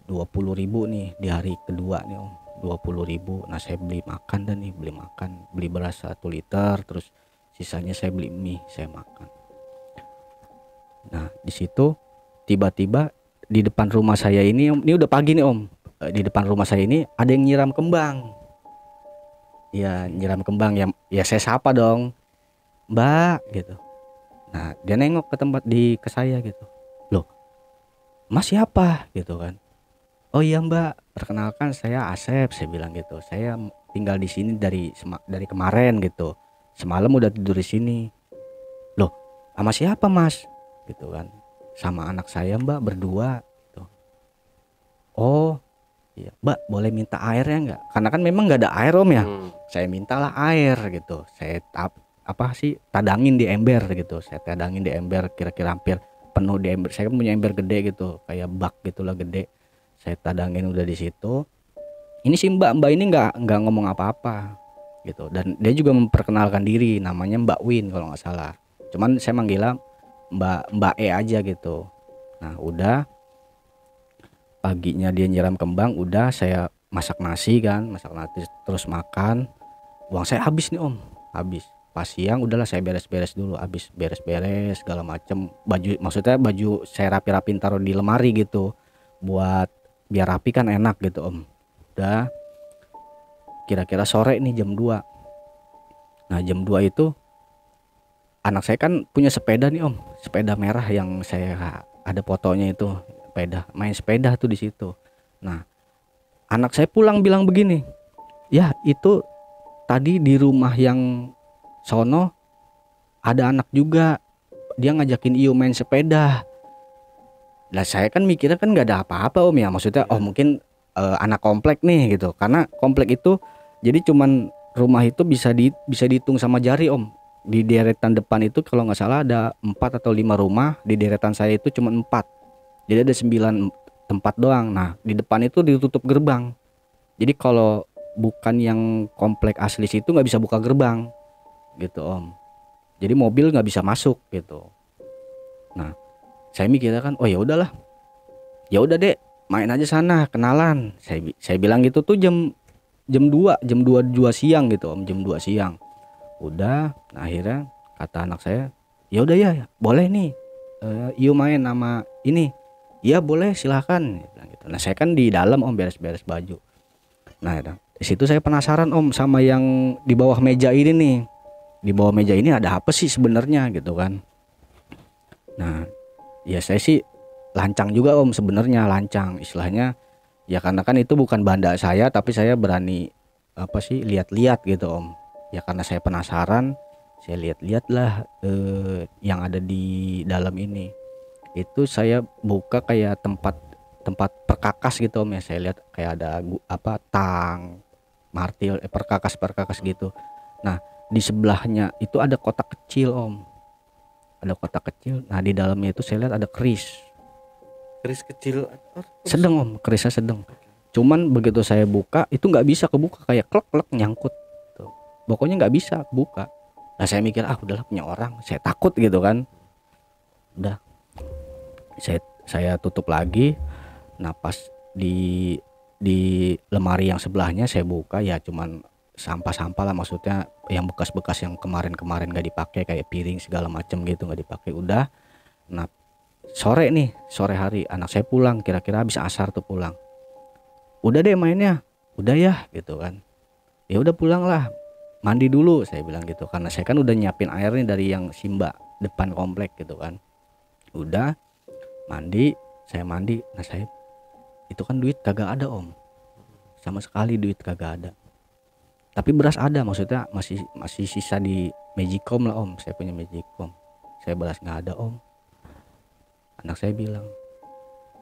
20.000 nih di hari kedua nih om, 20.000. Nah saya beli makan dan nih, beli beras 1 liter, terus sisanya saya beli mie, saya makan. Nah di situ tiba-tiba di depan rumah saya ini udah pagi nih om, di depan rumah saya ini ada yang nyiram kembang. Ya nyiram kembang, ya saya sapa dong, mbak gitu. Nah dia nengok ke saya gitu, loh mas siapa gitu kan. Oh iya mbak, perkenalkan saya Asep, saya bilang gitu. Saya tinggal di sini dari kemarin gitu. Semalam udah tidur di sini. Loh, sama siapa mas? Gitu kan. Sama anak saya mbak, berdua gitu. Oh iya, Mbak boleh minta airnya nggak? Karena kan memang nggak ada air om ya. Saya mintalah air gitu. Saya apa sih tadangin di ember gitu. Saya tadangin di ember kira-kira hampir penuh di ember. Saya kan punya ember gede gitu, kayak bak gitulah gede. Saya tadangin udah di situ. Ini si Mbak ini nggak ngomong apa-apa gitu. Dan dia juga memperkenalkan diri, namanya Mbak Win kalau nggak salah. Cuman saya manggilnya Mbak E aja gitu. Nah udah paginya dia nyiram kembang, udah saya masak nasi kan, masak nasi terus makan. Uang saya habis nih om, habis. Pas siang udahlah saya beres-beres dulu, habis beres-beres segala macem. Baju, maksudnya baju saya rapi-rapin taruh di lemari gitu, buat biar rapi kan enak gitu om. Udah kira-kira sore nih jam 2. Nah jam 2 itu anak saya kan punya sepeda nih om, sepeda merah yang saya ada fotonya itu, sepeda main sepeda tuh di situ. Nah anak saya pulang bilang begini, ya itu tadi di rumah yang sono ada anak juga, dia ngajakin Iyo main sepeda. Lah saya kan mikirnya kan nggak ada apa-apa om ya, maksudnya oh mungkin anak komplek nih gitu, karena komplek itu jadi cuman rumah itu bisa dihitung sama jari om. Di deretan depan itu kalau nggak salah ada 4 atau 5 rumah, di deretan saya itu cuma 4, jadi ada 9 tempat doang. Nah di depan itu ditutup gerbang, jadi kalau bukan yang komplek asli situ nggak bisa buka gerbang gitu om, jadi mobil nggak bisa masuk gitu. Nah saya mikirnya kan oh ya udahlah, ya udah dek main aja sana kenalan, saya bilang gitu tuh jam 2 siang gitu om, jam 2 siang. Udah nah akhirnya kata anak saya ya udah ya boleh nih, yuk main sama ini, ya boleh silahkan gitu. Nah saya kan di dalam om beres-beres baju. Nah di situ saya penasaran om sama yang di bawah meja ini nih, di bawah meja ini ada apa sih sebenarnya gitu kan. Nah ya saya sih lancang juga om, sebenarnya lancang istilahnya ya, karena kan itu bukan banda saya tapi saya berani apa sih lihat-lihat gitu om. Ya karena saya penasaran, saya lihat-lihat lah yang ada di dalam ini. Itu saya buka kayak tempat tempat perkakas gitu om ya, saya lihat kayak ada apa tang, martil, perkakas gitu. Nah di sebelahnya itu ada kotak kecil om, ada kotak kecil. Nah di dalamnya itu saya lihat ada keris. Keris kecil Sedang om, kerisnya sedang. Cuman begitu saya buka itu nggak bisa kebuka, kayak klek klek nyangkut tuh. Pokoknya nggak bisa kebuka. Nah saya mikir ah udahlah punya orang, saya takut gitu kan. Udah saya tutup lagi. Nah pas di di lemari yang sebelahnya saya buka, ya cuman sampah-sampah lah, maksudnya yang bekas-bekas yang kemarin-kemarin gak dipakai kayak piring segala macam gitu nggak dipakai. Udah. Nah sore nih, sore hari anak saya pulang, kira-kira habis asar tuh pulang. Udah deh mainnya, udah ya gitu kan. Ya udah pulang lah, mandi dulu saya bilang gitu, karena saya kan udah nyiapin air nih dari yang Simba depan komplek gitu kan. Udah mandi, saya mandi. Nah saya itu kan duit kagak ada om, sama sekali duit kagak ada. Tapi beras ada, maksudnya masih sisa di Magicom lah om, saya punya Magicom. Saya beras nggak ada om. Anak saya bilang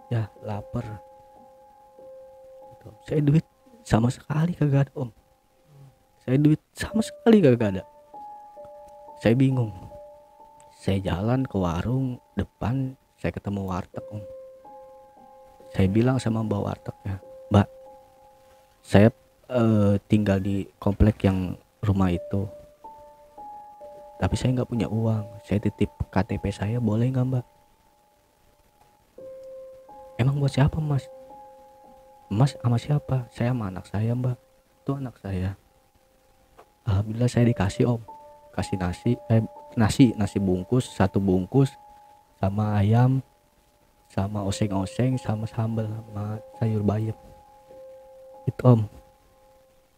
ya lapar gitu. Saya duit sama sekali kagak ada om, saya duit sama sekali kagak ada. Saya bingung, saya jalan ke warung depan, saya ketemu warteg om. Saya bilang sama mbak wartegnya, mbak saya tinggal di komplek yang rumah itu, tapi saya nggak punya uang, saya titip KTP saya boleh nggak mbak? Emang buat siapa mas? Mas sama siapa? Saya sama anak saya mbak. Itu anak saya. Alhamdulillah saya dikasih om, kasih nasi bungkus, 1 bungkus sama ayam, sama oseng-oseng, sama sambal, sama sayur bayam. Itu om.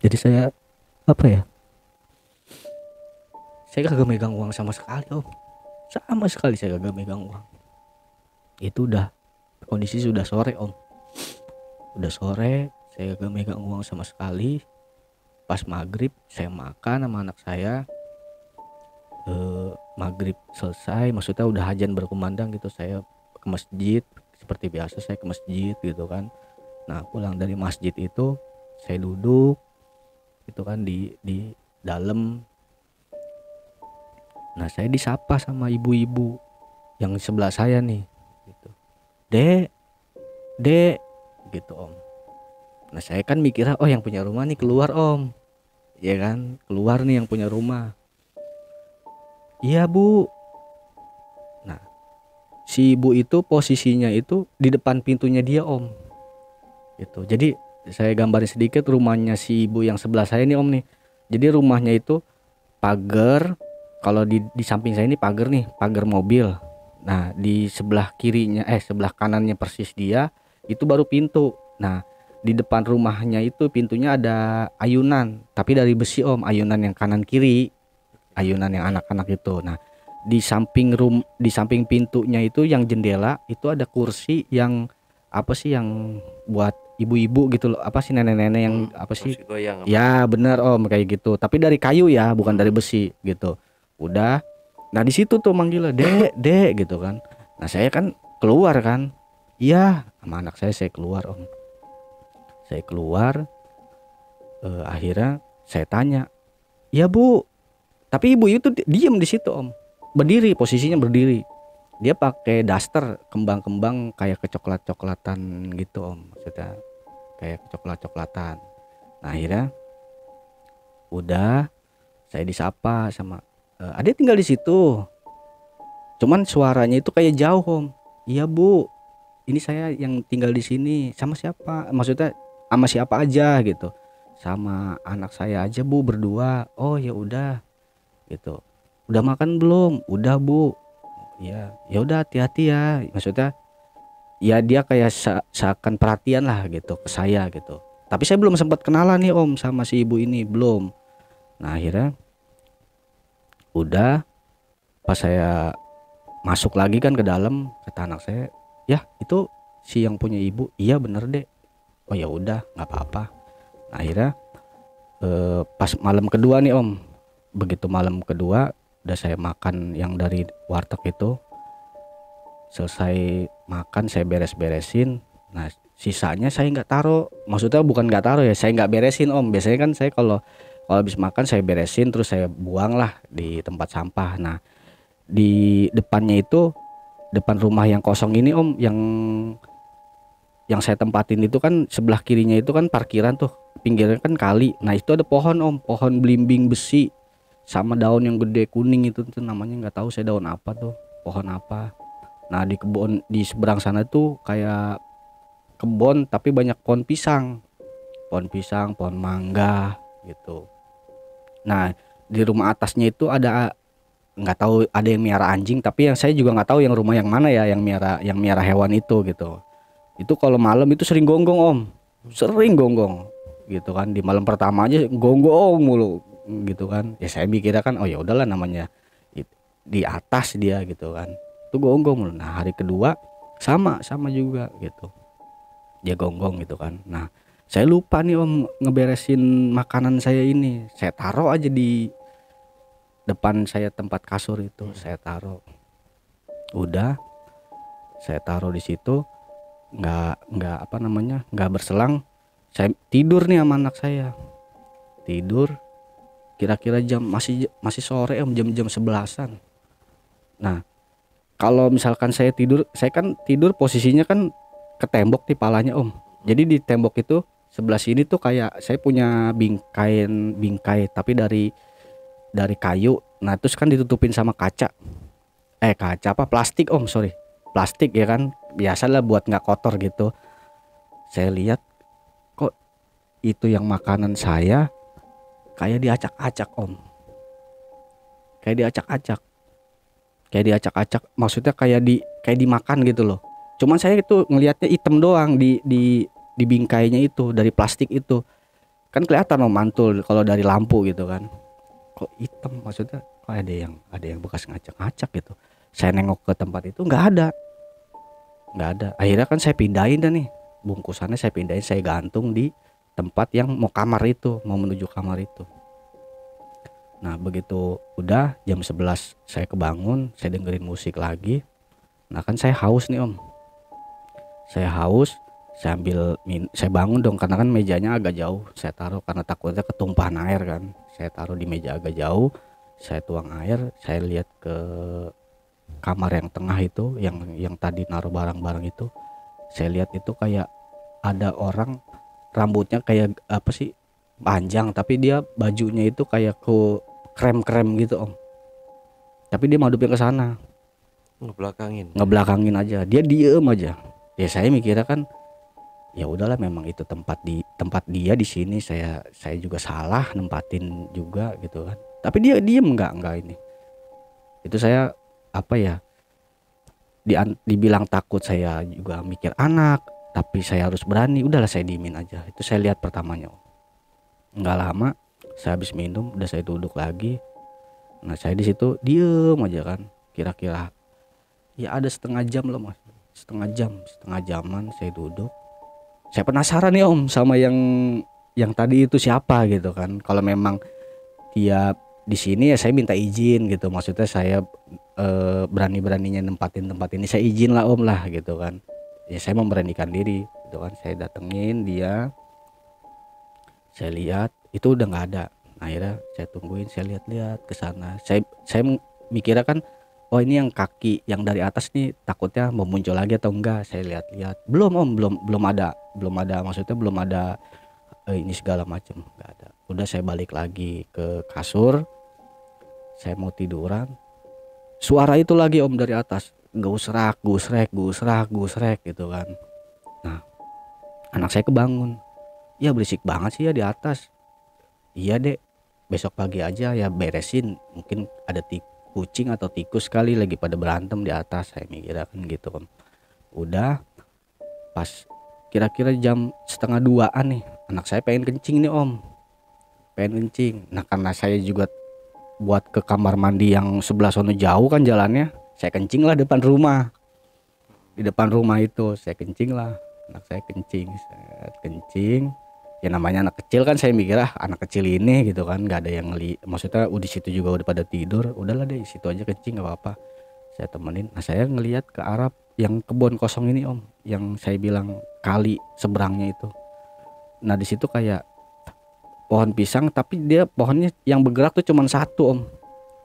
Jadi saya apa ya? Saya kagak megang uang sama sekali om. Sama sekali saya kagak megang uang. Itu udah kondisi sudah sore om. Udah sore, saya kagak megang uang sama sekali. Pas maghrib saya makan sama anak saya. Maghrib selesai, maksudnya udah azan berkumandang gitu, saya ke masjid seperti biasa, saya ke masjid gitu kan. Nah pulang dari masjid itu saya duduk itu kan di dalam. Nah saya disapa sama ibu-ibu yang sebelah saya nih gitu. Dek, dek gitu om. Nah saya kan mikirnya oh yang punya rumah nih keluar om, ya kan, keluar nih yang punya rumah. Iya bu. Nah si ibu itu posisinya itu di depan pintunya dia om gitu. Jadi saya gambarin sedikit rumahnya si ibu yang sebelah saya nih om nih. Jadi rumahnya itu pagar, kalau di samping saya ini pagar nih, pagar mobil. Nah di sebelah kirinya sebelah kanannya persis dia itu baru pintu. Nah di depan rumahnya itu pintunya ada ayunan tapi dari besi om, ayunan yang kanan kiri, ayunan yang anak-anak itu. Nah di samping pintunya itu yang jendela itu ada kursi yang apa sih yang buat ibu-ibu gitu loh, apa sih nenek-nenek yang apa sih goyang. ya bener om kayak gitu tapi dari kayu ya bukan dari besi gitu. Udah, nah di situ tuh manggilnya dek dek gitu kan. Nah saya kan keluar kan, iya sama anak saya keluar om. Saya keluar, akhirnya saya tanya ya bu, tapi ibu itu diem di situ om, berdiri, posisinya berdiri. Dia pakai daster kembang-kembang kayak kecoklat-coklatan gitu om, maksudnya kayak coklat-coklatan. Nah akhirnya udah saya disapa sama adek tinggal di situ. Cuman suaranya itu kayak jauh om. Iya bu, ini saya yang tinggal di sini. Sama siapa? Maksudnya sama siapa aja gitu. Sama anak saya aja bu berdua. Oh ya udah gitu. Udah makan belum? Udah bu. Ya, ya udah hati-hati ya. Maksudnya ya dia kayak seakan perhatian lah gitu ke saya gitu. Tapi saya belum sempat kenalan nih om sama si ibu ini, belum. Nah akhirnya udah pas saya masuk lagi kan ke dalam, kata anak saya, ya itu si yang punya ibu. Iya bener deh. Oh ya udah nggak apa-apa. Nah, akhirnya pas malam kedua nih om, begitu malam kedua udah saya makan yang dari warteg itu, selesai makan saya beres-beresin. Nah sisanya saya nggak taruh, maksudnya bukan nggak taruh ya, saya nggak beresin om. Biasanya kan saya kalau habis makan saya beresin terus saya buang lah di tempat sampah. Nah di depannya itu, depan rumah yang kosong ini om, yang saya tempatin itu kan sebelah kirinya itu kan parkiran tuh, pinggirnya kan kali. Nah itu ada pohon om, pohon belimbing besi sama daun yang gede kuning itu tuh namanya nggak tahu saya daun apa tuh, pohon apa. Nah di kebun di seberang sana tuh kayak kebun tapi banyak pohon pisang, pohon mangga gitu. Nah di rumah atasnya itu ada, nggak tahu ada yang miara anjing, tapi yang saya juga nggak tahu yang rumah yang mana ya yang miara hewan itu gitu. Itu kalau malam itu sering gonggong om, sering gonggong gitu kan. Di malam pertama aja gonggong mulu gitu kan. Ya saya mikirnya kan oh ya udahlah namanya di atas dia gitu kan, itu gonggong mulu. Nah hari kedua sama juga gitu, dia gonggong gitu kan. Nah saya lupa nih om ngeberesin makanan saya ini, saya taruh aja di depan saya tempat kasur itu, saya taruh. Udah saya taruh di situ, nggak apa namanya, nggak berselang saya tidur nih sama anak saya. Tidur kira-kira jam masih sore om, jam 11-an. Nah kalau misalkan saya tidur, saya kan tidur posisinya kan ke tembok nih palanya om. Jadi di tembok itu sebelah sini tuh kayak saya punya bingkai tapi dari kayu. Nah terus kan ditutupin sama kaca apa plastik om, sorry plastik ya kan, biasalah buat nggak kotor gitu. Saya lihat kok itu yang makanan saya kayak diacak-acak om, kayak diacak-acak maksudnya kayak dimakan gitu loh. Cuman saya itu ngelihatnya hitam doang di bingkainya itu dari plastik itu kan kelihatan om, mantul kalau dari lampu gitu kan. Kok hitam, maksudnya kok ada yang bekas ngacak-ngacak gitu. Saya nengok ke tempat itu nggak ada. Akhirnya kan saya pindahin dah nih bungkusannya, saya pindahin, saya gantung di tempat yang mau menuju kamar itu. Nah begitu udah jam 11 saya kebangun, saya dengerin musik lagi. Nah kan saya haus nih om, saya haus, Saya bangun dong karena kan mejanya agak jauh saya taruh karena takutnya ketumpahan air kan. Saya taruh di meja agak jauh, saya tuang air, saya lihat ke kamar yang tengah itu yang tadi naruh barang-barang itu. Saya lihat itu kayak ada orang, rambutnya kayak apa sih, panjang, tapi dia bajunya itu kayak ke krem-krem gitu om, tapi dia madupnya ke sana, ngebelakangin aja, dia diem aja. Ya saya mikirnya kan ya udahlah, memang itu tempat dia di sini, saya juga salah nempatin juga gitu kan, tapi dia diem nggak ini. Itu saya apa ya, dibilang takut, saya juga mikir anak, tapi saya harus berani, udahlah saya diemin aja. Itu saya lihat pertamanya. Nggak lama saya habis minum, udah saya duduk lagi. Nah saya di situ diem aja kan, kira-kira ya ada setengah jam lah mas, setengah jaman saya duduk. Saya penasaran nih om sama yang tadi itu siapa gitu kan. Kalau memang dia di sini ya saya minta izin gitu, maksudnya saya berani-beraninya nempatin tempat ini, saya izin lah om lah gitu kan. Ya saya memberanikan diri gitu kan. Saya datengin dia, saya lihat itu udah nggak ada. Akhirnya saya tungguin, saya lihat-lihat ke sana. Saya mikirnya kan, oh ini yang kaki yang dari atas nih takutnya mau muncul lagi atau enggak. Saya lihat-lihat, belum om, belum ada, maksudnya belum ada ini segala macam, nggak ada. Udah saya balik lagi ke kasur, saya mau tiduran, suara itu lagi om dari atas, gusrak gitu kan. Nah anak saya kebangun, ya berisik banget sih ya di atas. Iya dek, besok pagi aja ya beresin, mungkin ada kucing atau tikus kali lagi pada berantem di atas, saya mikirnya kan gitu om. Udah pas kira-kira jam setengah duaan nih, anak saya pengen kencing nih om, pengen kencing. Nah karena saya juga buat ke kamar mandi yang sebelah sono jauh kan jalannya, saya kencing lah depan rumah. Di depan rumah itu saya kencing lah, anak saya kencing, ya namanya anak kecil kan, saya mikir anak kecil ini gitu kan, nggak ada yang maksudnya di situ juga udah pada tidur, udahlah deh situ aja kencing nggak apa-apa, saya temenin. Nah saya ngelihat ke arah yang kebun kosong ini om, yang saya bilang kali seberangnya itu. Nah di situ kayak pohon pisang, tapi dia pohonnya yang bergerak tuh cuma satu om,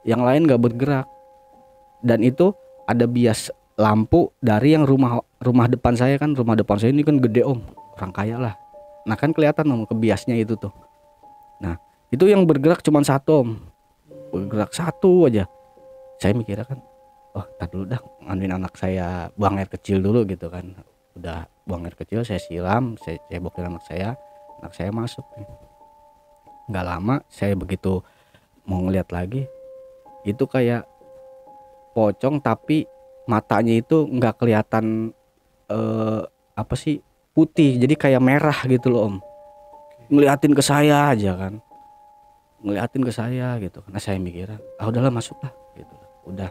yang lain nggak bergerak. Dan itu ada bias lampu dari yang rumah depan saya kan, rumah depan saya ini kan gede om, orang kaya lah. Nah kan kelihatan om kebiasnya itu tuh. Nah itu yang bergerak cuma satu om, bergerak satu aja. Saya mikirnya kan, oh tar dulu dah, nganuin anak saya buang air kecil dulu gitu kan. Udah buang air kecil, saya siram, saya cebokin anak saya masuk. Nggak lama saya begitu mau ngeliat lagi, itu kayak pocong tapi matanya itu nggak kelihatan apa sih, putih, jadi kayak merah gitu loh om, ngeliatin ke saya aja kan, ngeliatin ke saya gitu. Karena saya mikir udahlah masuk lah gitu, udah.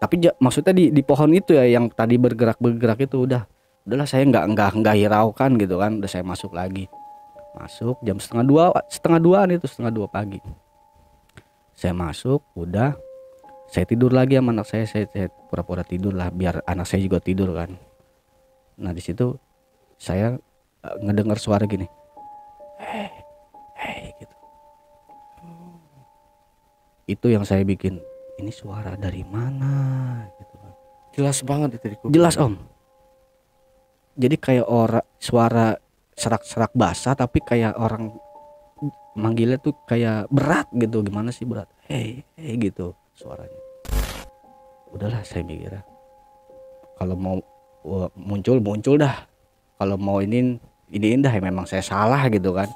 Tapi maksudnya di pohon itu ya yang tadi bergerak itu udahlah saya nggak hiraukan gitu kan. Udah saya masuk lagi, masuk jam setengah dua pagi saya masuk. Udah saya tidur lagi sama anak saya pura-pura tidur lah biar anak saya juga tidur kan. Nah di situ saya ngedengar suara gini, hey gitu. Itu yang saya bikin, ini suara dari mana gitu kan. Jelas banget itu di kuping. Jelas om, jadi kayak suara serak-serak basah, tapi kayak orang manggilnya tuh kayak berat gitu. Gimana sih berat, hey gitu suaranya. Udahlah saya mikir kalau mau muncul dah, kalau mau ini dah memang saya salah gitu kan.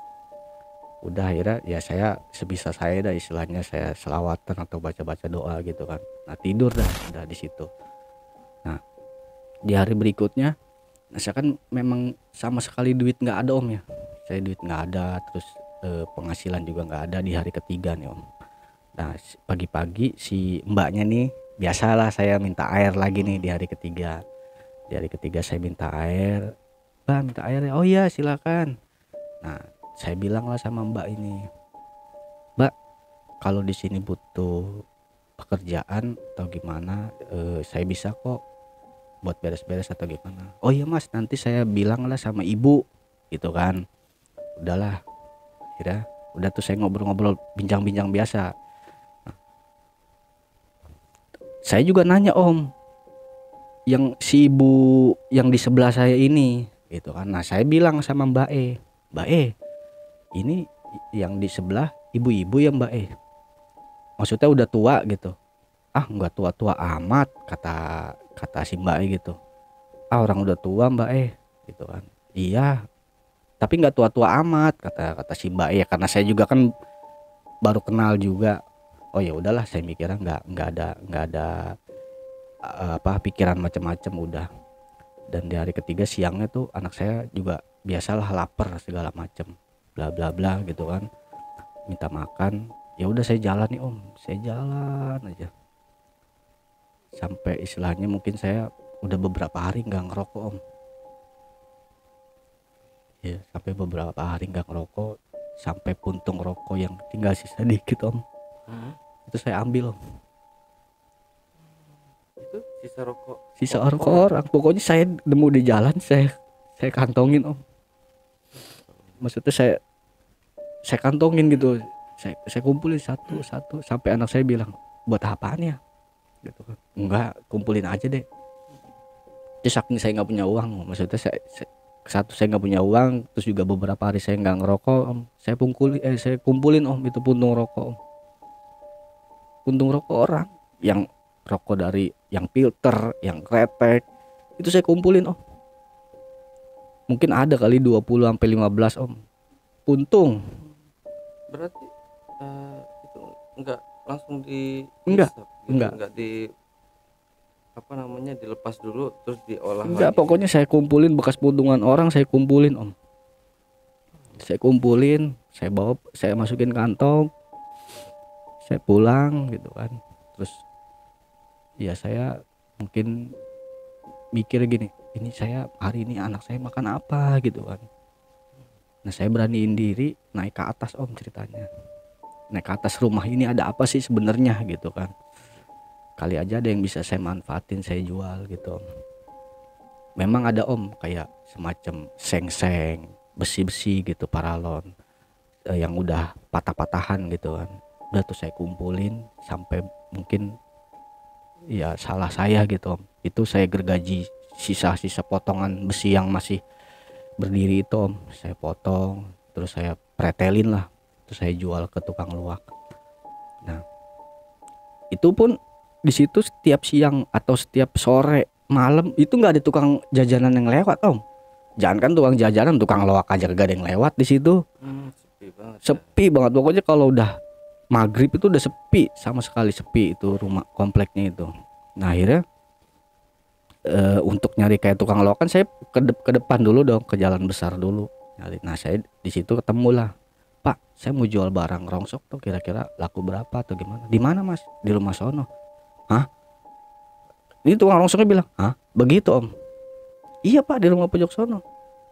Udah akhirnya ya saya sebisa saya dah, istilahnya saya selawatan atau baca doa gitu kan. Nah tidur dah di situ. Nah di hari berikutnya, nah saya kan memang sama sekali duit nggak ada om ya, saya duit nggak ada, terus penghasilan juga nggak ada di hari ketiga nih om. Nah pagi-pagi si mbaknya nih, biasalah saya minta air lagi nih di hari ketiga. Di hari ketiga saya minta air, mbak minta air ya, oh iya silakan. Nah saya bilang lah sama mbak ini, mbak kalau di sini butuh pekerjaan atau gimana, saya bisa kok buat beres-beres atau gimana. Oh iya mas, nanti saya bilang lah sama ibu gitu kan. Udahlah, kira udah tuh saya ngobrol-ngobrol bincang-bincang biasa. Saya juga nanya om, yang si ibu yang di sebelah saya ini gitu kan. Nah saya bilang sama Mbak E ini yang di sebelah ibu-ibu ya Mbak E, maksudnya udah tua gitu. Ah nggak tua-tua amat, kata si Mbak E gitu. Ah orang udah tua Mbak E gitu kan. Iya tapi nggak tua-tua amat, kata si Mbak E ya, karena saya juga kan baru kenal juga. Oh ya udahlah, saya mikirnya nggak ada apa pikiran macam-macam udah. Dan di hari ketiga siangnya tuh anak saya juga biasalah lapar segala macam bla bla bla gitu kan, minta makan. Ya udah saya jalan nih om, saya jalan aja sampai istilahnya mungkin saya udah beberapa hari nggak ngerokok om. Ya sampai beberapa hari nggak ngerokok, sampai puntung rokok yang tinggal sisa dikit om, itu saya ambil om. Itu Sisa rokok orang, pokoknya saya nemu di jalan, saya kantongin om. Maksudnya saya kantongin gitu, saya kumpulin satu sampai anak saya bilang buat apaan ya gitu kan. Enggak, kumpulin aja deh. Terus saking saya nggak punya uang, maksudnya saya nggak punya uang, terus juga beberapa hari saya nggak ngerokok om, saya kumpulin om itu puntung rokok om. Puntung rokok orang, yang rokok dari yang filter, yang kretek, itu saya kumpulin om. Mungkin ada kali 20 sampai 15 om. Puntung. Berarti itu enggak langsung di Enggak, gitu, enggak. di apa namanya dilepas dulu terus diolah Enggak, lagi. pokoknya saya kumpulin bekas puntungan orang, saya kumpulin om. Saya kumpulin, saya bawa, saya masukin kantong, saya pulang gitu kan. Terus ya saya mungkin mikir gini, ini saya hari ini anak saya makan apa gitu kan. Nah saya beraniin diri naik ke atas om, ceritanya naik ke atas rumah ini, ada apa sih sebenarnya gitu kan, kali aja ada yang bisa saya manfaatin, saya jual gitu om. Memang ada om kayak semacam seng-seng, besi-besi gitu, paralon yang udah patah-patahan gitu kan. Udah tuh saya kumpulin sampai mungkin ya salah saya gitu om, itu saya gergaji sisa-sisa potongan besi yang masih berdiri itu om, saya potong terus saya pretelin lah, terus saya jual ke tukang luwak. Nah itu pun di situ setiap siang atau setiap sore malam itu nggak ada tukang jajanan yang lewat om. Jangan kan tukang jajanan, tukang luwak aja gak ada yang lewat di situ. Sepi banget. Sepi banget pokoknya, kalau udah maghrib itu udah sepi, sama sekali sepi itu rumah kompleknya itu. Nah akhirnya untuk nyari kayak tukang lokan, saya ke depan dulu dong, ke jalan besar dulu nyari. Nah saya di situ ketemu lah, Pak saya mau jual barang rongsok tuh, kira-kira laku berapa atau gimana? Di mana mas? Di rumah sono. Hah? Ini tukang rongsoknya bilang, hah? Begitu om. Iya pak, di rumah pojok sono.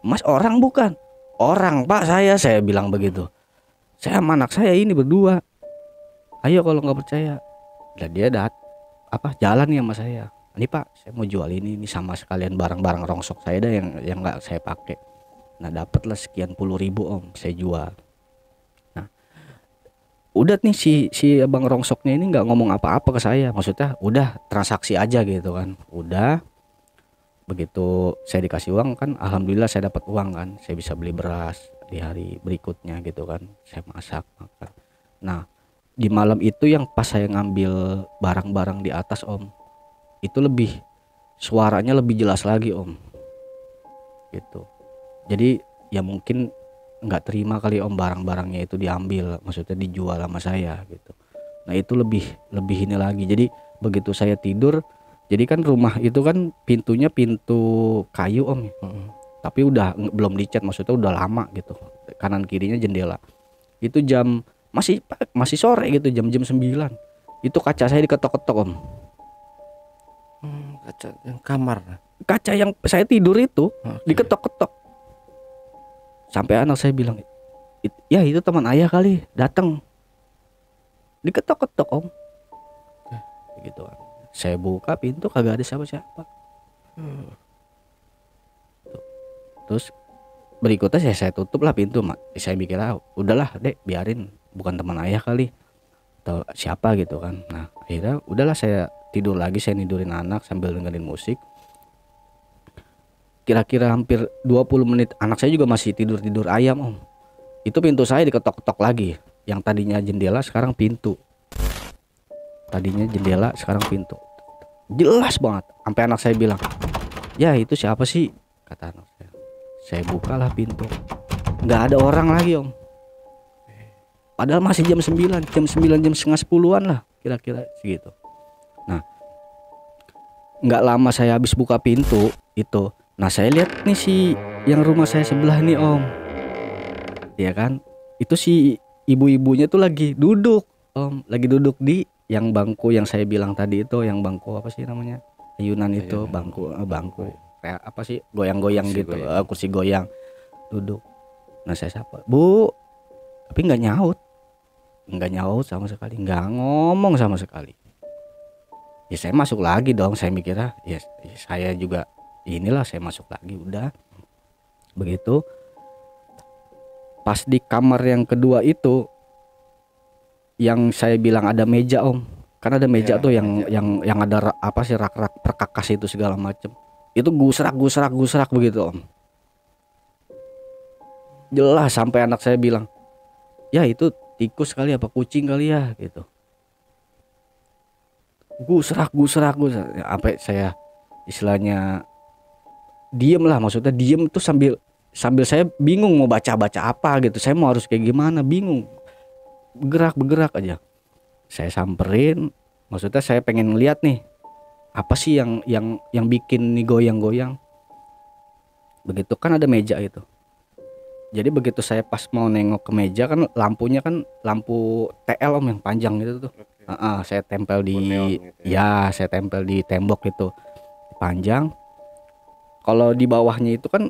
Mas orang bukan? Orang pak, saya bilang begitu. Saya sama anak saya ini berdua. Ayo kalau nggak percaya. Lah dia jalan nih sama saya. Ini pak saya mau jual ini sama sekalian barang-barang rongsok saya dah yang nggak saya pakai. Nah dapatlah sekian puluh ribu om, saya jual. Nah udah nih si abang rongsoknya ini nggak ngomong apa-apa ke saya, maksudnya udah transaksi aja gitu kan. Udah begitu saya dikasih uang kan, alhamdulillah saya dapat uang kan, saya bisa beli beras di hari berikutnya gitu kan, saya masak makan. Nah di malam itu yang pas saya ngambil barang-barang di atas om, itu suaranya lebih jelas lagi om gitu. Jadi ya mungkin nggak terima kali om barang-barangnya itu diambil, maksudnya dijual sama saya gitu. Nah itu lebih ini lagi. Jadi begitu saya tidur, jadi kan rumah itu kan pintunya pintu kayu om, tapi belum dicat, maksudnya udah lama gitu, kanan kirinya jendela. Itu masih sore gitu, jam 9 itu kaca saya diketok-ketok om. Kaca yang kamar. Kaca yang saya tidur itu diketok-ketok. Sampai anak saya bilang, ya itu teman ayah kali datang. Diketok-ketok om. Gitu kan. Saya buka pintu kagak ada siapa-siapa. Terus berikutnya saya tutup lah pintu, saya mikir udahlah dek, biarin, bukan teman ayah kali atau siapa gitu kan. Nah akhirnya udahlah saya tidur lagi, saya nidurin anak sambil dengerin musik. Kira-kira hampir 20 menit anak saya juga masih tidur ayam om. Itu pintu saya diketok-ketok lagi. Yang tadinya jendela sekarang pintu. Tadinya jendela sekarang pintu. Jelas banget. Sampai anak saya bilang, ya itu siapa sih? Kata anak saya. Saya bukalah pintu. Nggak ada orang lagi om. Padahal masih jam 9, jam 9 jam setengah 10-an lah kira-kira segitu. Nah nggak lama saya habis buka pintu itu, nah saya lihat nih si yang rumah saya sebelah nih om, ya kan, itu si ibu-ibunya tuh lagi duduk om, lagi duduk di yang bangku yang saya bilang tadi itu, yang bangku apa sih namanya, ayunan itu, bangku kayak apa sih, goyang-goyang kursi gitu, kursi goyang, duduk. Nah saya sapa, bu, tapi nggak nyaut sama sekali, nggak ngomong sama sekali. Ya saya masuk lagi dong, saya mikirnya ya saya juga inilah, saya masuk lagi. Udah begitu pas di kamar yang kedua itu, yang saya bilang ada meja om, kan ada meja tuh yang ada apa sih, rak-rak perkakas itu segala macem, itu gusrak begitu om. Jelas sampai anak saya bilang, ya itu tikus kali apa kucing kali ya gitu. Gusrak. Sampai saya istilahnya diem lah, maksudnya diem tuh sambil saya bingung mau baca apa gitu, saya mau harus kayak gimana, bingung, bergerak aja. Saya samperin, maksudnya saya pengen ngeliat nih apa sih yang bikin nih goyang. Begitu kan ada meja itu. Jadi begitu saya pas mau nengok ke meja kan lampunya kan lampu TL om yang panjang gitu tuh. Saya tempel di saya tempel di tembok itu panjang. Kalau di bawahnya itu kan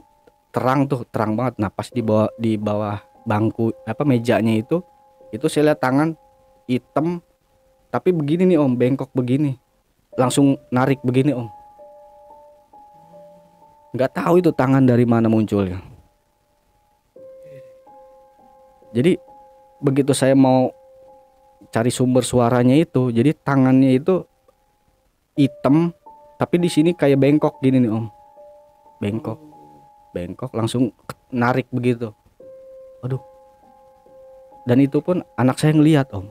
terang banget. Nah pas di bawah bangku apa mejanya itu saya lihat tangan hitam tapi begini nih om, bengkok begini, langsung narik begini om. Nggak tahu itu tangan dari mana munculnya. Jadi begitu saya mau cari sumber suaranya itu, jadi tangannya itu hitam tapi di sini kayak bengkok gini nih om, bengkok langsung narik begitu. Aduh, dan itu pun anak saya ngelihat om,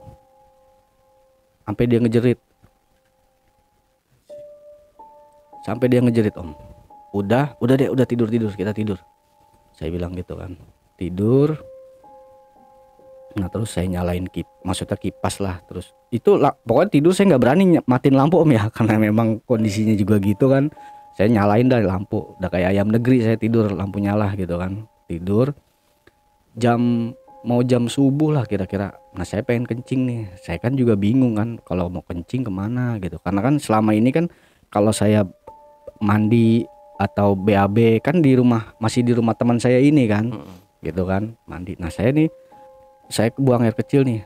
sampai dia ngejerit om. Udah tidur, kita tidur, saya bilang gitu kan, tidur. Nah terus saya nyalain maksudnya kipas lah, terus itu pokoknya tidur saya nggak berani matiin lampu om ya, karena memang kondisinya juga gitu kan. Saya nyalain dari lampu, udah kayak ayam negeri saya tidur, lampu nyala gitu kan, tidur. Mau jam subuh lah kira-kira. Nah saya pengen kencing nih, saya kan juga bingung kan kalau mau kencing kemana gitu, karena kan selama ini kan kalau saya mandi atau BAB kan masih di rumah teman saya ini kan, gitu kan, mandi. Nah saya buang air kecil nih.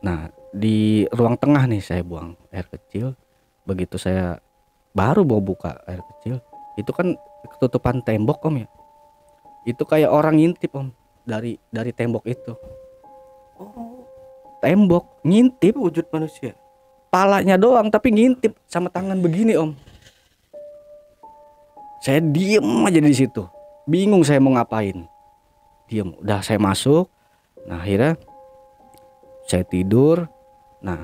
Nah di ruang tengah nih saya buang air kecil. Begitu saya baru mau buka air kecil, itu kan ketutupan tembok om ya, itu kayak orang ngintip om dari tembok itu. Tembok ngintip, wujud manusia, palanya doang tapi ngintip sama tangan begini om. Saya diem aja di situ, bingung saya mau ngapain, diem. Udah saya masuk. Nah akhirnya saya tidur. Nah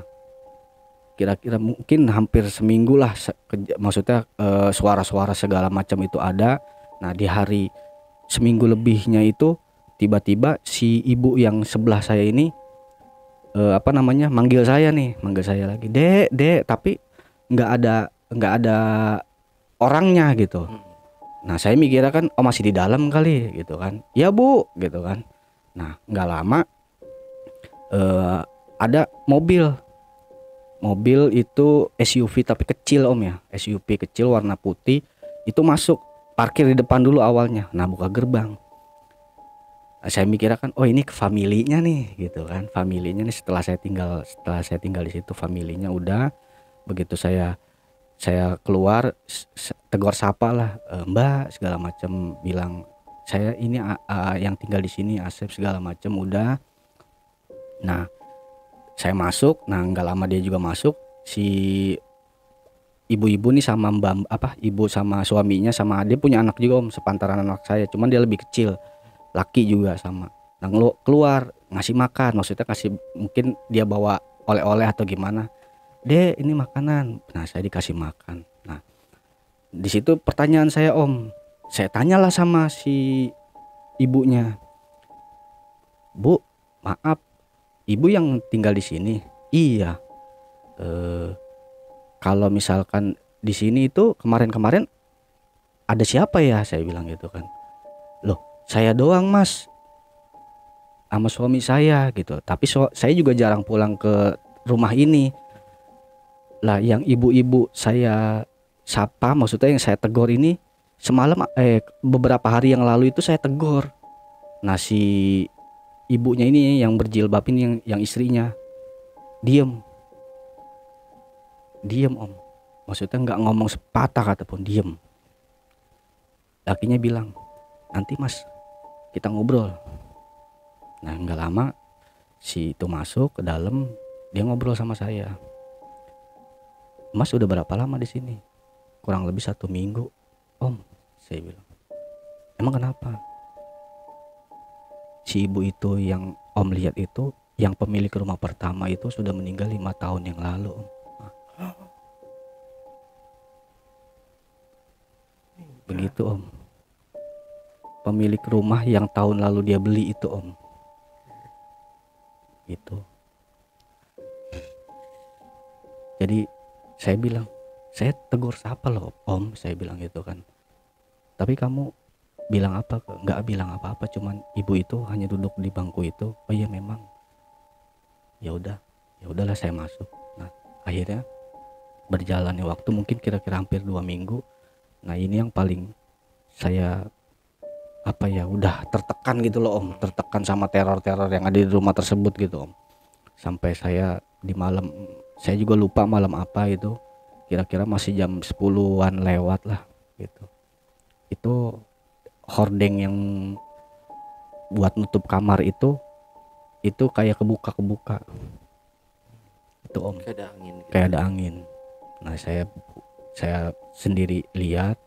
kira-kira mungkin hampir seminggu lah, maksudnya suara-suara segala macam itu ada. Nah di hari seminggu lebihnya itu tiba-tiba si ibu yang sebelah saya ini manggil saya lagi, dek, tapi nggak ada orangnya gitu. Nah saya mikirnya kan masih di dalam kali gitu kan, ya bu gitu kan. Nah nggak lama ada mobil itu SUV tapi kecil om ya, SUV kecil warna putih itu masuk, parkir di depan dulu awalnya. Nah buka gerbang. Nah, saya mikirnya kan ini familinya nih gitu kan, familinya nih setelah saya tinggal di situ, familinya. Udah begitu saya Saya keluar tegur sapa lah, Mbak segala macam, bilang saya ini yang tinggal di sini Asep segala macam udah. Nah saya masuk, nah nggak lama dia juga masuk, si ibu-ibu nih sama ibu sama suaminya sama dia punya anak juga om, sepantaran anak saya, cuman dia lebih kecil, laki juga sama. Nah keluar ngasih makan, maksudnya kasih, mungkin dia bawa oleh-oleh atau gimana, Dek ini makanan. Nah saya dikasih makan. Nah di situ pertanyaan saya om, saya tanyalah sama si ibunya, Bu maaf ibu yang tinggal di sini? Iya. Kalau misalkan di sini itu kemarin-kemarin ada siapa ya, saya bilang gitu kan. Loh saya doang mas sama suami saya gitu, tapi saya juga jarang pulang ke rumah ini. Lah yang ibu-ibu saya sapa, maksudnya yang saya tegur ini semalam, beberapa hari yang lalu itu saya tegur. Nah si ibunya ini yang berjilbab ini, yang istrinya diem om, maksudnya nggak ngomong sepatah kata pun, diem. Lakinya bilang nanti mas kita ngobrol. Nah nggak lama si itu masuk ke dalam, dia ngobrol sama saya. Mas udah berapa lama di sini? Kurang lebih 1 minggu om, saya bilang. Emang kenapa? Si ibu itu yang om lihat itu, yang pemilik rumah pertama itu sudah meninggal 5 tahun yang lalu om. Begitu om, pemilik rumah yang tahun lalu dia beli itu om, gitu. Jadi saya bilang, saya tegur siapa loh om, saya bilang gitu kan. Tapi kamu bilang apa? Nggak bilang apa-apa, cuman ibu itu hanya duduk di bangku itu. Oh iya memang. Ya udahlah saya masuk. Nah akhirnya berjalannya waktu mungkin kira-kira hampir 2 minggu. Nah ini yang paling saya udah tertekan gitu loh om, tertekan sama teror-teror yang ada di rumah tersebut gitu om. Sampai saya di malam, saya juga lupa malam apa itu, kira-kira masih jam 10-an lewat lah gitu. Itu hordeng yang buat nutup kamar itu kayak kebuka itu om, Kayak ada angin gitu. kayak ada angin. Nah saya sendiri lihat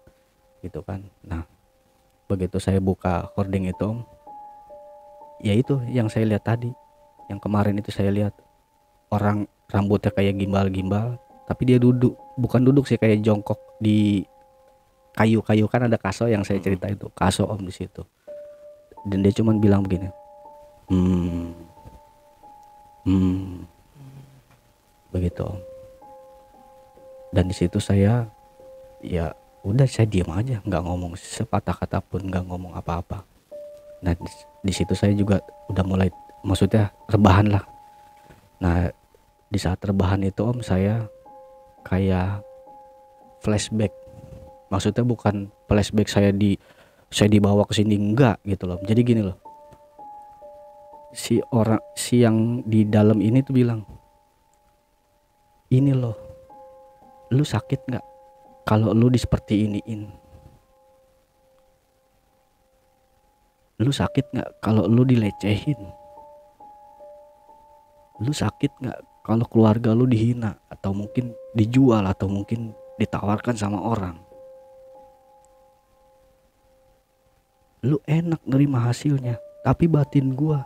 gitu kan. Nah begitu saya buka hordeng itu om, ya itu yang saya lihat tadi, yang kemarin itu saya lihat orang rambutnya kayak gimbal-gimbal, tapi dia bukan duduk sih, kayak jongkok di kayu-kayu, kan ada kaso yang saya cerita itu, kaso om di situ. Dan dia cuman bilang begini, begitu om. Dan di situ saya ya udah, saya diam aja, nggak ngomong sepatah kata pun, nggak ngomong apa-apa. Nah di situ saya juga udah mulai, maksudnya rebahan lah. Nah di saat rebahan itu om, saya kayak flashback, maksudnya bukan flashback saya dibawa ke sini, enggak gitu loh. Jadi gini loh, si yang di dalam ini tuh bilang, ini loh, lu sakit nggak kalau lu seperti iniin? Lu sakit nggak kalau lu dilecehin? Lu sakit nggak kalau keluarga lu dihina, atau mungkin dijual, atau mungkin ditawarkan sama orang? Lu enak nerima hasilnya, tapi batin gua.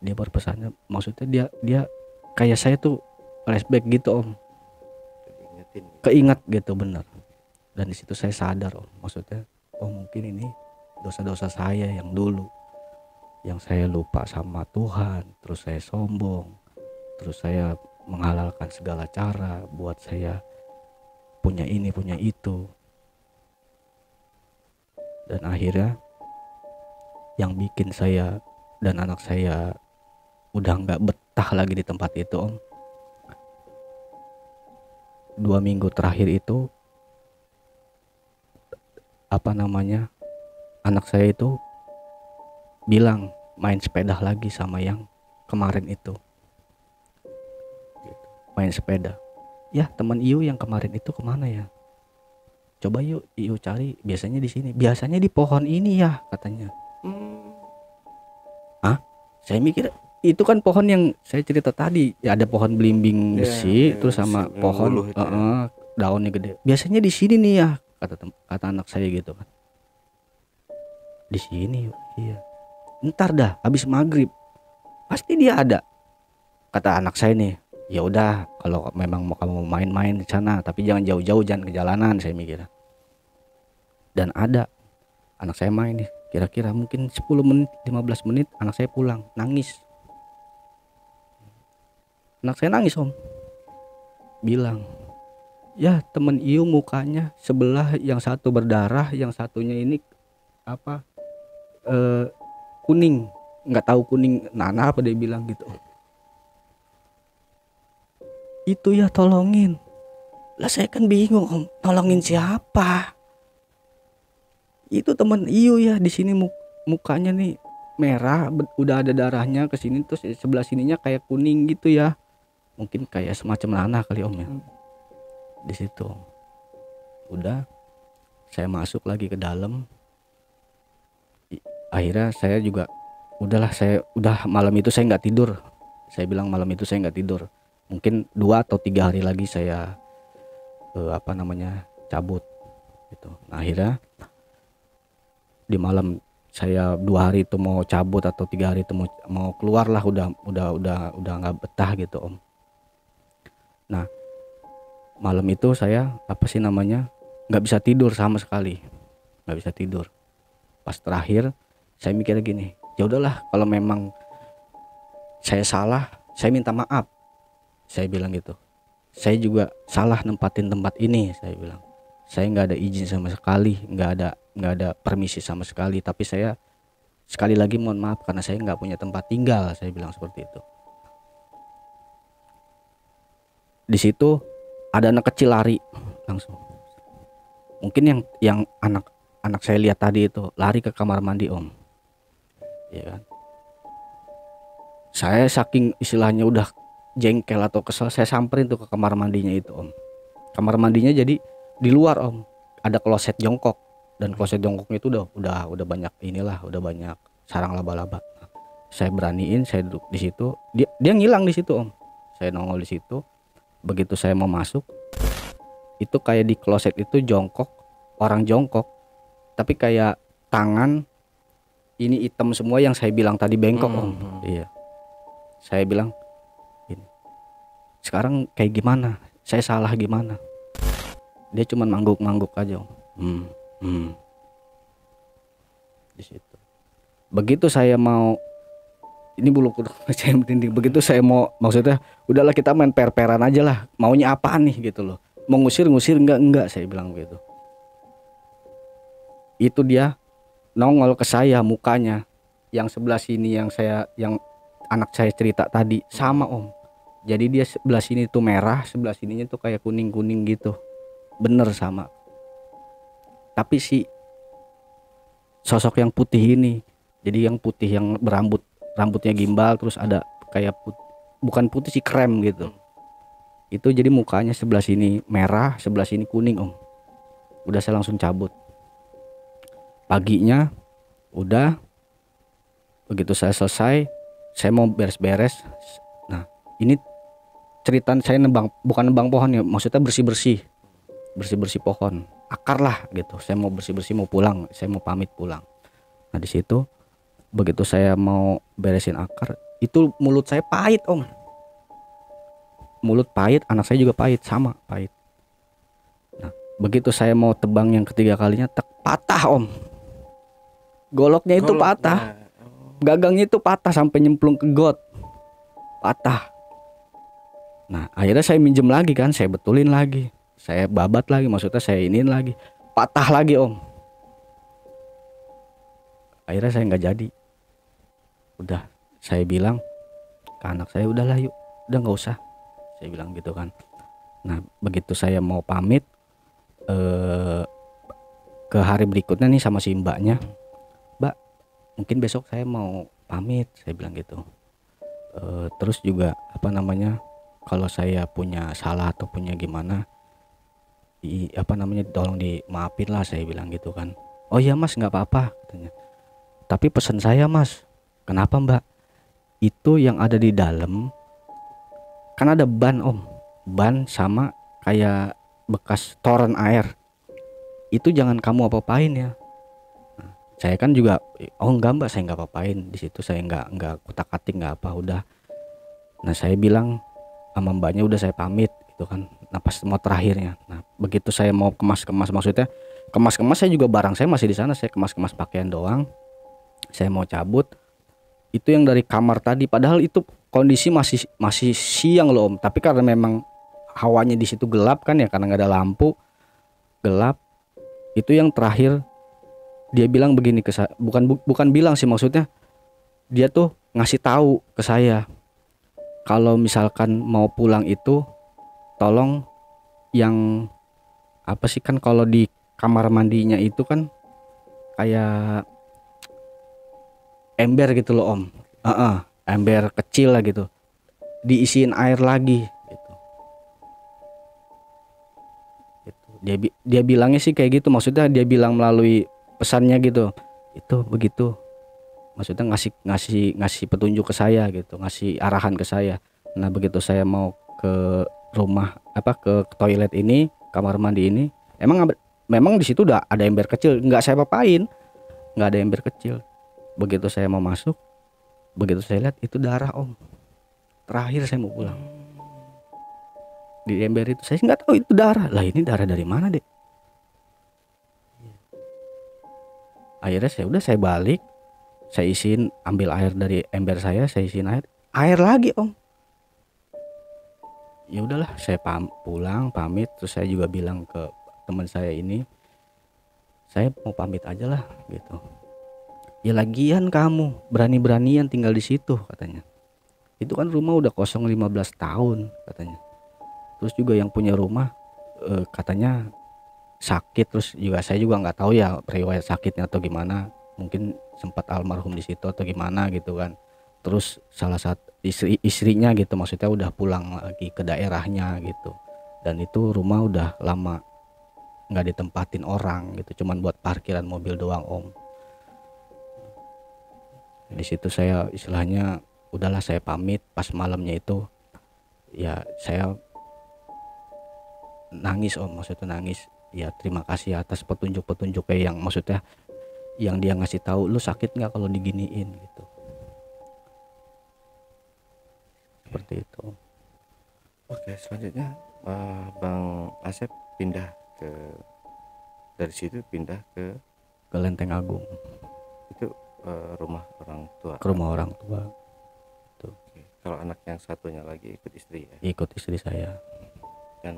Dia berpesannya, maksudnya dia kayak saya tuh flashback gitu om, keinget gitu, bener. Dan di situ saya sadar om, maksudnya oh mungkin ini dosa-dosa saya yang dulu, yang saya lupa sama Tuhan, terus saya sombong, terus saya menghalalkan segala cara buat saya punya ini punya itu. Dan akhirnya yang bikin saya dan anak saya udah nggak betah lagi di tempat itu om, 2 minggu terakhir itu anak saya itu bilang main sepeda lagi sama yang kemarin itu gitu. main sepeda. Ya teman Iyo yang kemarin itu kemana ya? Coba yuk Iyo cari, biasanya di sini, biasanya di pohon ini ya katanya. Ah, saya mikir itu kan pohon yang saya cerita tadi, ya ada pohon belimbing besi, terus sama pohon daunnya gede. Biasanya di sini nih ya, kata anak saya gitu kan. Di sini yuk, iya. Ntar dah habis maghrib pasti dia ada, kata anak saya nih. Ya udah, kalau memang mau kamu main-main di sana, tapi jangan jauh-jauh, jangan ke jalanan, saya mikir. Dan ada anak saya main nih, kira-kira mungkin 10 menit 15 menit anak saya pulang nangis. Anak saya nangis om, bilang, ya temen Iyo mukanya sebelah, yang satu berdarah, yang satunya ini apa kuning, nggak tahu kuning nana apa, dia bilang gitu. Itu ya tolongin. Lah saya kan bingung om, tolongin siapa? Itu temen Iyo ya, di sini mukanya nih merah, udah ada darahnya ke sini, terus sebelah sininya kayak kuning gitu ya. Mungkin kayak semacam nanah kali om ya. Di situ. Udah, saya masuk lagi ke dalam. Akhirnya saya juga udahlah, saya udah malam itu saya nggak tidur. Saya bilang malam itu saya nggak tidur. Mungkin 2 atau 3 hari lagi saya cabut gitu. Nah, akhirnya di malam saya 2 hari itu mau cabut atau 3 hari itu mau keluar lah, udah nggak betah gitu om. Nah, malam itu saya nggak bisa tidur sama sekali, nggak bisa tidur. Pas terakhir saya mikir gini, ya udahlah, kalau memang saya salah, saya minta maaf. Saya bilang gitu. Saya juga salah nempatin tempat ini, saya bilang. Saya nggak ada izin sama sekali, nggak ada permisi sama sekali. Tapi saya sekali lagi mohon maaf karena saya nggak punya tempat tinggal, saya bilang seperti itu. Di situ ada anak kecil lari langsung. Mungkin yang anak saya lihat tadi itu lari ke kamar mandi om. Ya kan. Saya saking istilahnya udah jengkel atau kesel, saya samperin tuh ke kamar mandinya itu om. Kamar mandinya jadi di luar om, ada kloset jongkok, dan kloset jongkoknya itu udah banyak udah banyak sarang laba-laba. Saya beraniin, saya duduk di situ, dia ngilang di situ om. Saya nongol di situ. Begitu saya mau masuk, itu kayak di kloset itu jongkok, orang jongkok, tapi kayak tangan ini hitam semua yang saya bilang tadi bengkok om. Iya. Saya bilang, sekarang kayak gimana? Saya salah gimana? Dia cuma mangguk-mangguk aja. Di situ. Begitu saya mau, ini bulu kuduk saya merinding. Begitu saya mau, maksudnya udahlah kita main per-peran aja lah. Maunya apaan nih gitu loh. Mau ngusir enggak, saya bilang begitu. Itu dia nongol ke saya mukanya. Yang sebelah sini yang anak saya cerita tadi sama om. Jadi dia sebelah sini tuh merah, sebelah sininya tuh kayak kuning-kuning gitu. Bener sama. Tapi si sosok yang putih ini, jadi yang putih yang rambutnya gimbal, terus ada kayak bukan putih sih, krem gitu. Itu jadi mukanya sebelah sini merah, sebelah sini kuning om. Udah saya langsung cabut. Paginya udah, begitu saya selesai, saya mau beres-beres. Nah, ini cerita saya bukan nebang pohon ya, maksudnya bersih-bersih pohon, akar lah gitu. Saya mau bersih-bersih, mau pulang, saya mau pamit pulang. Nah di situ begitu saya mau beresin akar, itu mulut saya pahit om. Mulut pahit, anak saya juga pahit, sama pahit. Nah begitu saya mau tebang yang ketiga kalinya, patah om. Goloknya itu patah, gagangnya itu patah sampai nyemplung ke got, patah. Nah akhirnya saya minjem lagi kan, saya betulin lagi, saya babat lagi, maksudnya saya iniin lagi, patah lagi om. Akhirnya saya nggak jadi. Udah saya bilang ke anak saya, udahlah yuk, udah nggak usah, saya bilang gitu kan. Nah begitu saya mau pamit ke hari berikutnya nih sama si mbaknya, mbak mungkin besok saya mau pamit, saya bilang gitu. Terus juga kalau saya punya salah atau punya gimana, tolong dimaafin lah, saya bilang gitu kan. Oh iya mas, nggak apa-apa katanya. Tapi pesan saya mas, kenapa mbak? Itu yang ada di dalam kan ada ban om, ban sama kayak bekas toren air. Itu jangan kamu apa-apain ya. Nah, saya kan juga, oh enggak mbak, saya nggak apa-apain di situ, saya nggak kutak-atik nggak apa, udah. Nah saya bilang sama mbaknya, udah saya pamit gitu kan. Nah pas mau terakhirnya, nah begitu saya mau kemas-kemas, maksudnya kemas-kemas, saya juga barang saya masih di sana, saya kemas-kemas pakaian doang. Saya mau cabut, itu yang dari kamar tadi, padahal itu kondisi masih siang loh om, tapi karena memang hawanya di situ gelap kan ya, karena nggak ada lampu, gelap. Itu yang terakhir dia bilang begini ke saya, bukan bilang sih, maksudnya dia tuh ngasih tahu ke saya kalau misalkan mau pulang itu tolong yang apa sih, kan kalau di kamar mandinya itu kan kayak ember gitu loh om. Ember kecil lah gitu, diisiin air lagi gitu. Dia bilangnya sih kayak gitu, maksudnya dia bilang melalui pesannya gitu. Itu begitu, maksudnya ngasih petunjuk ke saya gitu, ngasih arahan ke saya. Nah begitu saya mau ke rumah, ke toilet ini, kamar mandi ini, memang di situ udah ada ember kecil, nggak saya papain, nggak ada ember kecil. Begitu saya mau masuk, begitu saya lihat itu darah om. Terakhir saya mau pulang, di ember itu saya nggak tahu itu darah. Lah ini darah dari mana dek? Akhirnya saya balik, saya isiin, ambil air dari ember saya isiin air lagi om. Ya udahlah, saya pulang pamit, terus saya juga bilang ke teman saya ini, saya mau pamit aja lah gitu. Ya lagian kamu berani-beranian tinggal di situ katanya. Itu kan rumah udah kosong 15 tahun katanya. Terus juga yang punya rumah katanya sakit, terus juga saya juga nggak tahu ya riwayat sakitnya atau gimana. Mungkin sempat almarhum di situ atau gimana gitu kan. Terus salah satu istrinya gitu, maksudnya udah pulang lagi ke daerahnya gitu. Dan itu rumah udah lama nggak ditempatin orang gitu, cuman buat parkiran mobil doang om. Di situ saya istilahnya udahlah, saya pamit. Pas malamnya itu ya saya nangis om, maksudnya nangis ya, terima kasih atas petunjuk kayak yang maksudnya yang dia ngasih tahu, lu sakit nggak kalau diginiin gitu, seperti itu. Oke, selanjutnya Bang Asep pindah dari situ pindah ke Lenteng Agung. Itu rumah orang tua. Ke rumah orang tua. Tuh. Oke. Kalau anak yang satunya lagi ikut istri ya? Ikut istri saya. Dan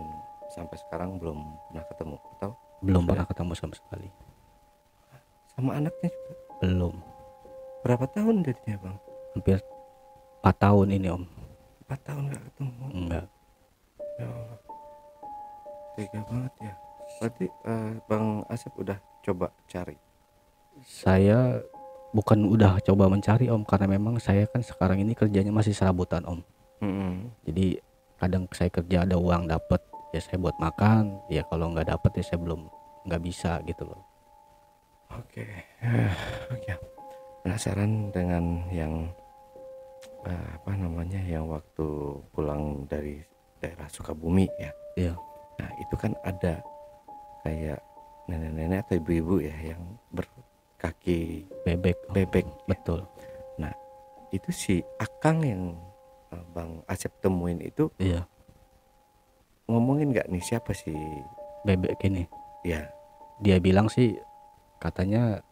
sampai sekarang belum pernah ketemu atau? Belum pernah ketemu sama sekali. Sama anaknya juga? Belum. Berapa tahun jadinya bang? Hampir 4 tahun ini om. 4 tahun gak ketemu? Enggak. Ya Allah, tega banget ya. Berarti Bang Asep udah coba cari? Saya bukan udah coba mencari om, karena memang saya kan sekarang ini kerjanya masih serabutan om. Jadi kadang saya kerja ada uang dapet ya saya buat makan, ya kalau nggak dapet ya saya nggak bisa gitu loh. Oke. Penasaran dengan yang yang waktu pulang dari daerah Sukabumi ya. Iya. Nah itu kan ada kayak nenek-nenek atau ibu-ibu ya yang berkaki bebek. Ya. Betul. Nah itu si Akang yang Bang Asep temuin itu, iya, ngomongin nggak nih siapa sih bebek ini? Ya. Dia bilang sih katanya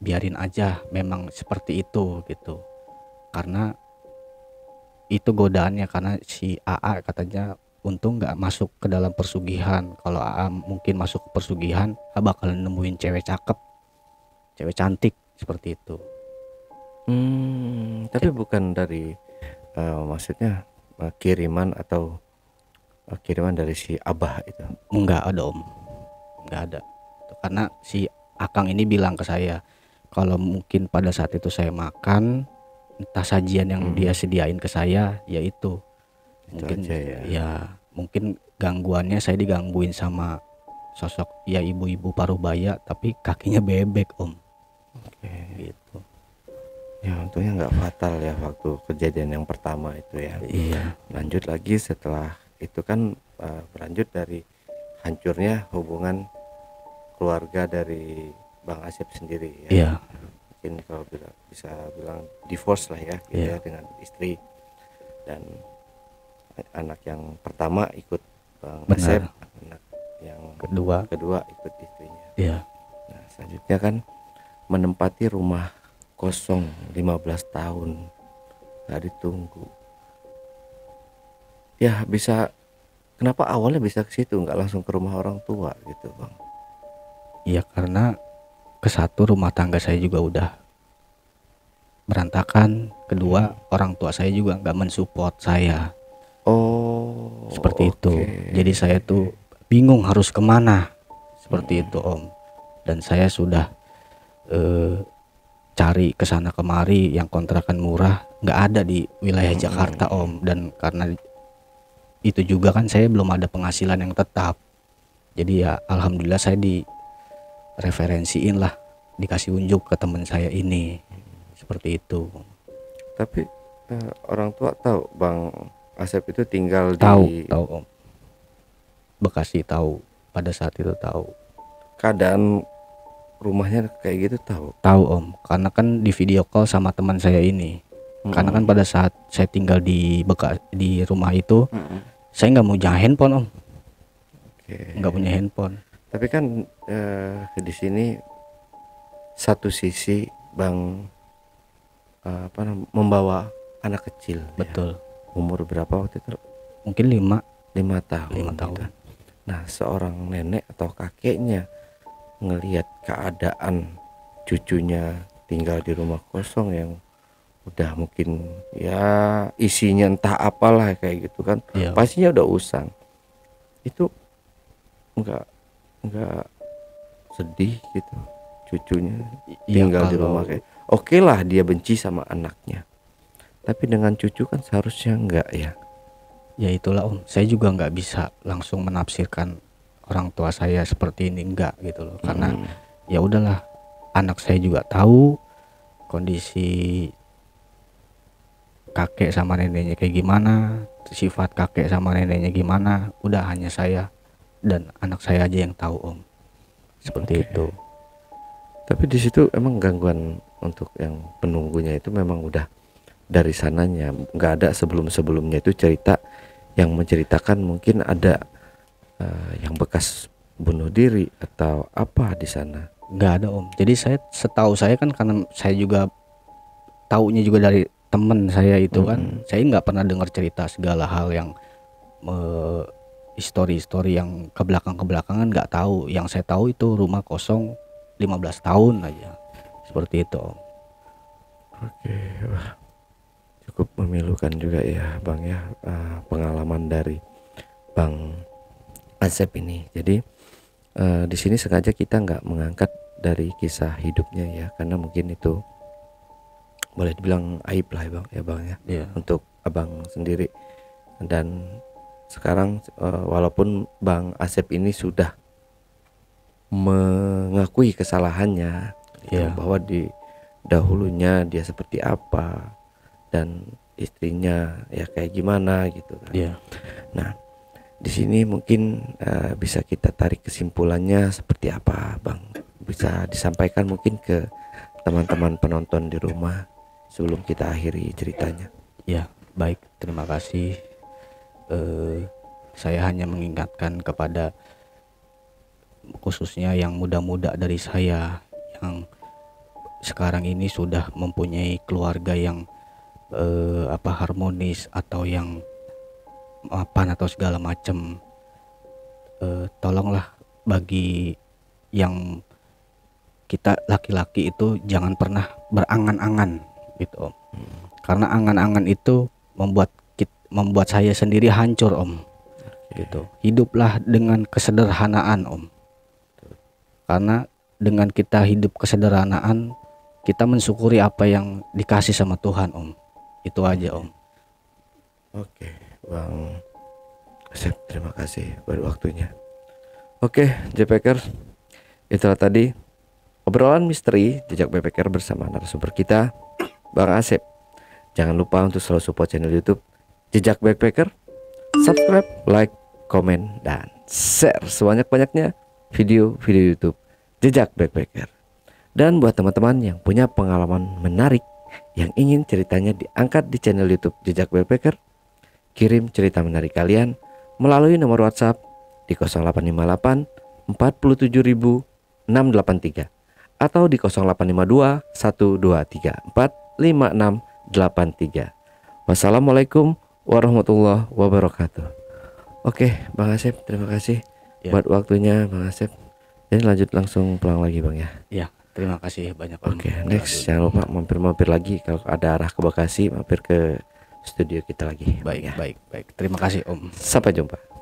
biarin aja, memang seperti itu gitu, karena itu godaannya, karena si AA katanya untung nggak masuk ke dalam persugihan. Kalau AA mungkin masuk ke persugihan bakal nemuin cewek cakep, cewek cantik seperti itu. Tapi bukan dari maksudnya kiriman atau kiriman dari si Abah itu? Enggak ada om, enggak ada. Karena si Akang ini bilang ke saya kalau mungkin pada saat itu saya makan entah sajian yang dia sediain ke saya, yaitu Mungkin aja ya. ya mungkin gangguannya saya digangguin sama sosok ya ibu-ibu parubaya tapi kakinya bebek om. Oke. Gitu. Ya untungnya nggak fatal ya waktu kejadian yang pertama itu ya. Iya. Lanjut lagi setelah itu kan berlanjut dari hancurnya hubungan keluarga dari Bang Asep sendiri ya. Iya. Mungkin kalau bisa bilang divorce lah ya gitu Iya. ya dengan istri, dan anak yang pertama ikut Bang Asep, Benar. anak yang Kedua. ikut istrinya. Iya. Nah selanjutnya kan menempati rumah kosong 15 tahun nggak ditunggu. Ya bisa, kenapa awalnya bisa ke situ nggak langsung ke rumah orang tua gitu Bang? Iya karena satu rumah tangga saya juga udah berantakan, kedua orang tua saya juga nggak mensupport saya. Oh Seperti itu. oke. Jadi saya tuh bingung harus kemana. Seperti itu om. Dan saya sudah cari kesana kemari yang kontrakan murah, nggak ada di wilayah Jakarta om. Dan karena itu juga kan saya belum ada penghasilan yang tetap. Jadi ya alhamdulillah saya direferensiin lah, dikasih unjuk ke teman saya ini. Seperti itu. Tapi orang tua tahu Bang Asep itu tinggal Tahu di om. Bekasi tahu, pada saat itu tahu. keadaan rumahnya kayak gitu Tahu om, karena kan di video call sama teman saya ini. Karena kan pada saat saya tinggal di di rumah itu, saya nggak punya handphone om. Oke. Nggak punya handphone. Tapi kan di sini satu sisi Bang membawa anak kecil. Betul. Ya. Umur berapa waktu itu? Mungkin 5 tahun. 5 tahun. Gitu. Nah seorang nenek atau kakeknya ngelihat keadaan cucunya tinggal di rumah kosong yang udah mungkin ya isinya entah apalah kayak gitu kan, Iya. pastinya udah usang. Itu enggak sedih gitu cucunya tinggal di rumah kayak oke lah dia benci sama anaknya, tapi dengan cucu kan seharusnya enggak ya. Ya itulah om, saya juga nggak bisa langsung menafsirkan orang tua saya seperti ini, enggak gitu loh. Karena ya udahlah, anak saya juga tahu kondisi kakek sama neneknya kayak gimana, sifat kakek sama neneknya gimana, udah hanya saya dan anak saya aja yang tahu om. Seperti itu. Tapi di situ emang gangguan untuk yang penunggunya itu memang udah dari sananya, nggak ada sebelumnya itu cerita yang menceritakan mungkin ada yang bekas bunuh diri atau apa di sana. Nggak ada om. Jadi setahu saya kan, karena saya juga taunya juga dari temen saya itu kan, saya nggak pernah dengar cerita segala hal yang histori yang kebelakangan nggak tahu. Yang saya tahu itu rumah kosong 15 tahun aja. Seperti itu om. Oke, wah cukup memilukan juga ya Bang ya, pengalaman dari Bang Asep ini. Jadi di sini sengaja kita nggak mengangkat dari kisah hidupnya ya, karena mungkin itu boleh dibilang aib lah ya Bang ya, Yeah. untuk abang sendiri. Dan sekarang walaupun Bang Asep ini sudah mengakui kesalahannya, Yeah. bahwa di dahulunya dia seperti apa dan istrinya ya kayak gimana gitu kan. Yeah. Nah di sini mungkin bisa kita tarik kesimpulannya seperti apa Bang, bisa disampaikan mungkin ke teman-teman penonton di rumah sebelum kita akhiri ceritanya. Ya, baik, terima kasih. Saya hanya mengingatkan kepada khususnya yang muda-muda dari saya yang sekarang ini sudah mempunyai keluarga yang harmonis atau yang mapan atau segala macam. Tolonglah bagi yang kita laki-laki itu jangan pernah berangan-angan gitu om. Karena angan-angan itu membuat saya sendiri hancur om. Gitu. Hiduplah dengan kesederhanaan om. Karena dengan kita hidup kesederhanaan, kita mensyukuri apa yang dikasih sama Tuhan om. Itu aja om. Oke, Bang Asep, terima kasih buat waktunya. Oke, JPacker, itulah tadi obrolan misteri Jejak Backpacker bersama narasumber kita, Bang Asep. Jangan lupa untuk selalu support channel YouTube Jejak Backpacker, subscribe, like, komen, dan share sebanyak-banyaknya video-video YouTube Jejak Backpacker. Dan buat teman-teman yang punya pengalaman menarik yang ingin ceritanya diangkat di channel YouTube Jejak Backpacker, kirim cerita menarik kalian melalui nomor WhatsApp di 0858 47683 atau di 0852 123 45683. Wassalamualaikum warahmatullahi wabarakatuh. Oke, Bang Asep, terima kasih buat waktunya, Bang Asep. Jadi lanjut langsung pulang lagi, Bang ya. Ya, terima kasih banyak Om. Oke, next jangan lupa mampir-mampir lagi kalau ada arah ke Bekasi, mampir ke studio kita lagi. Baik. Terima kasih Om. Sampai jumpa.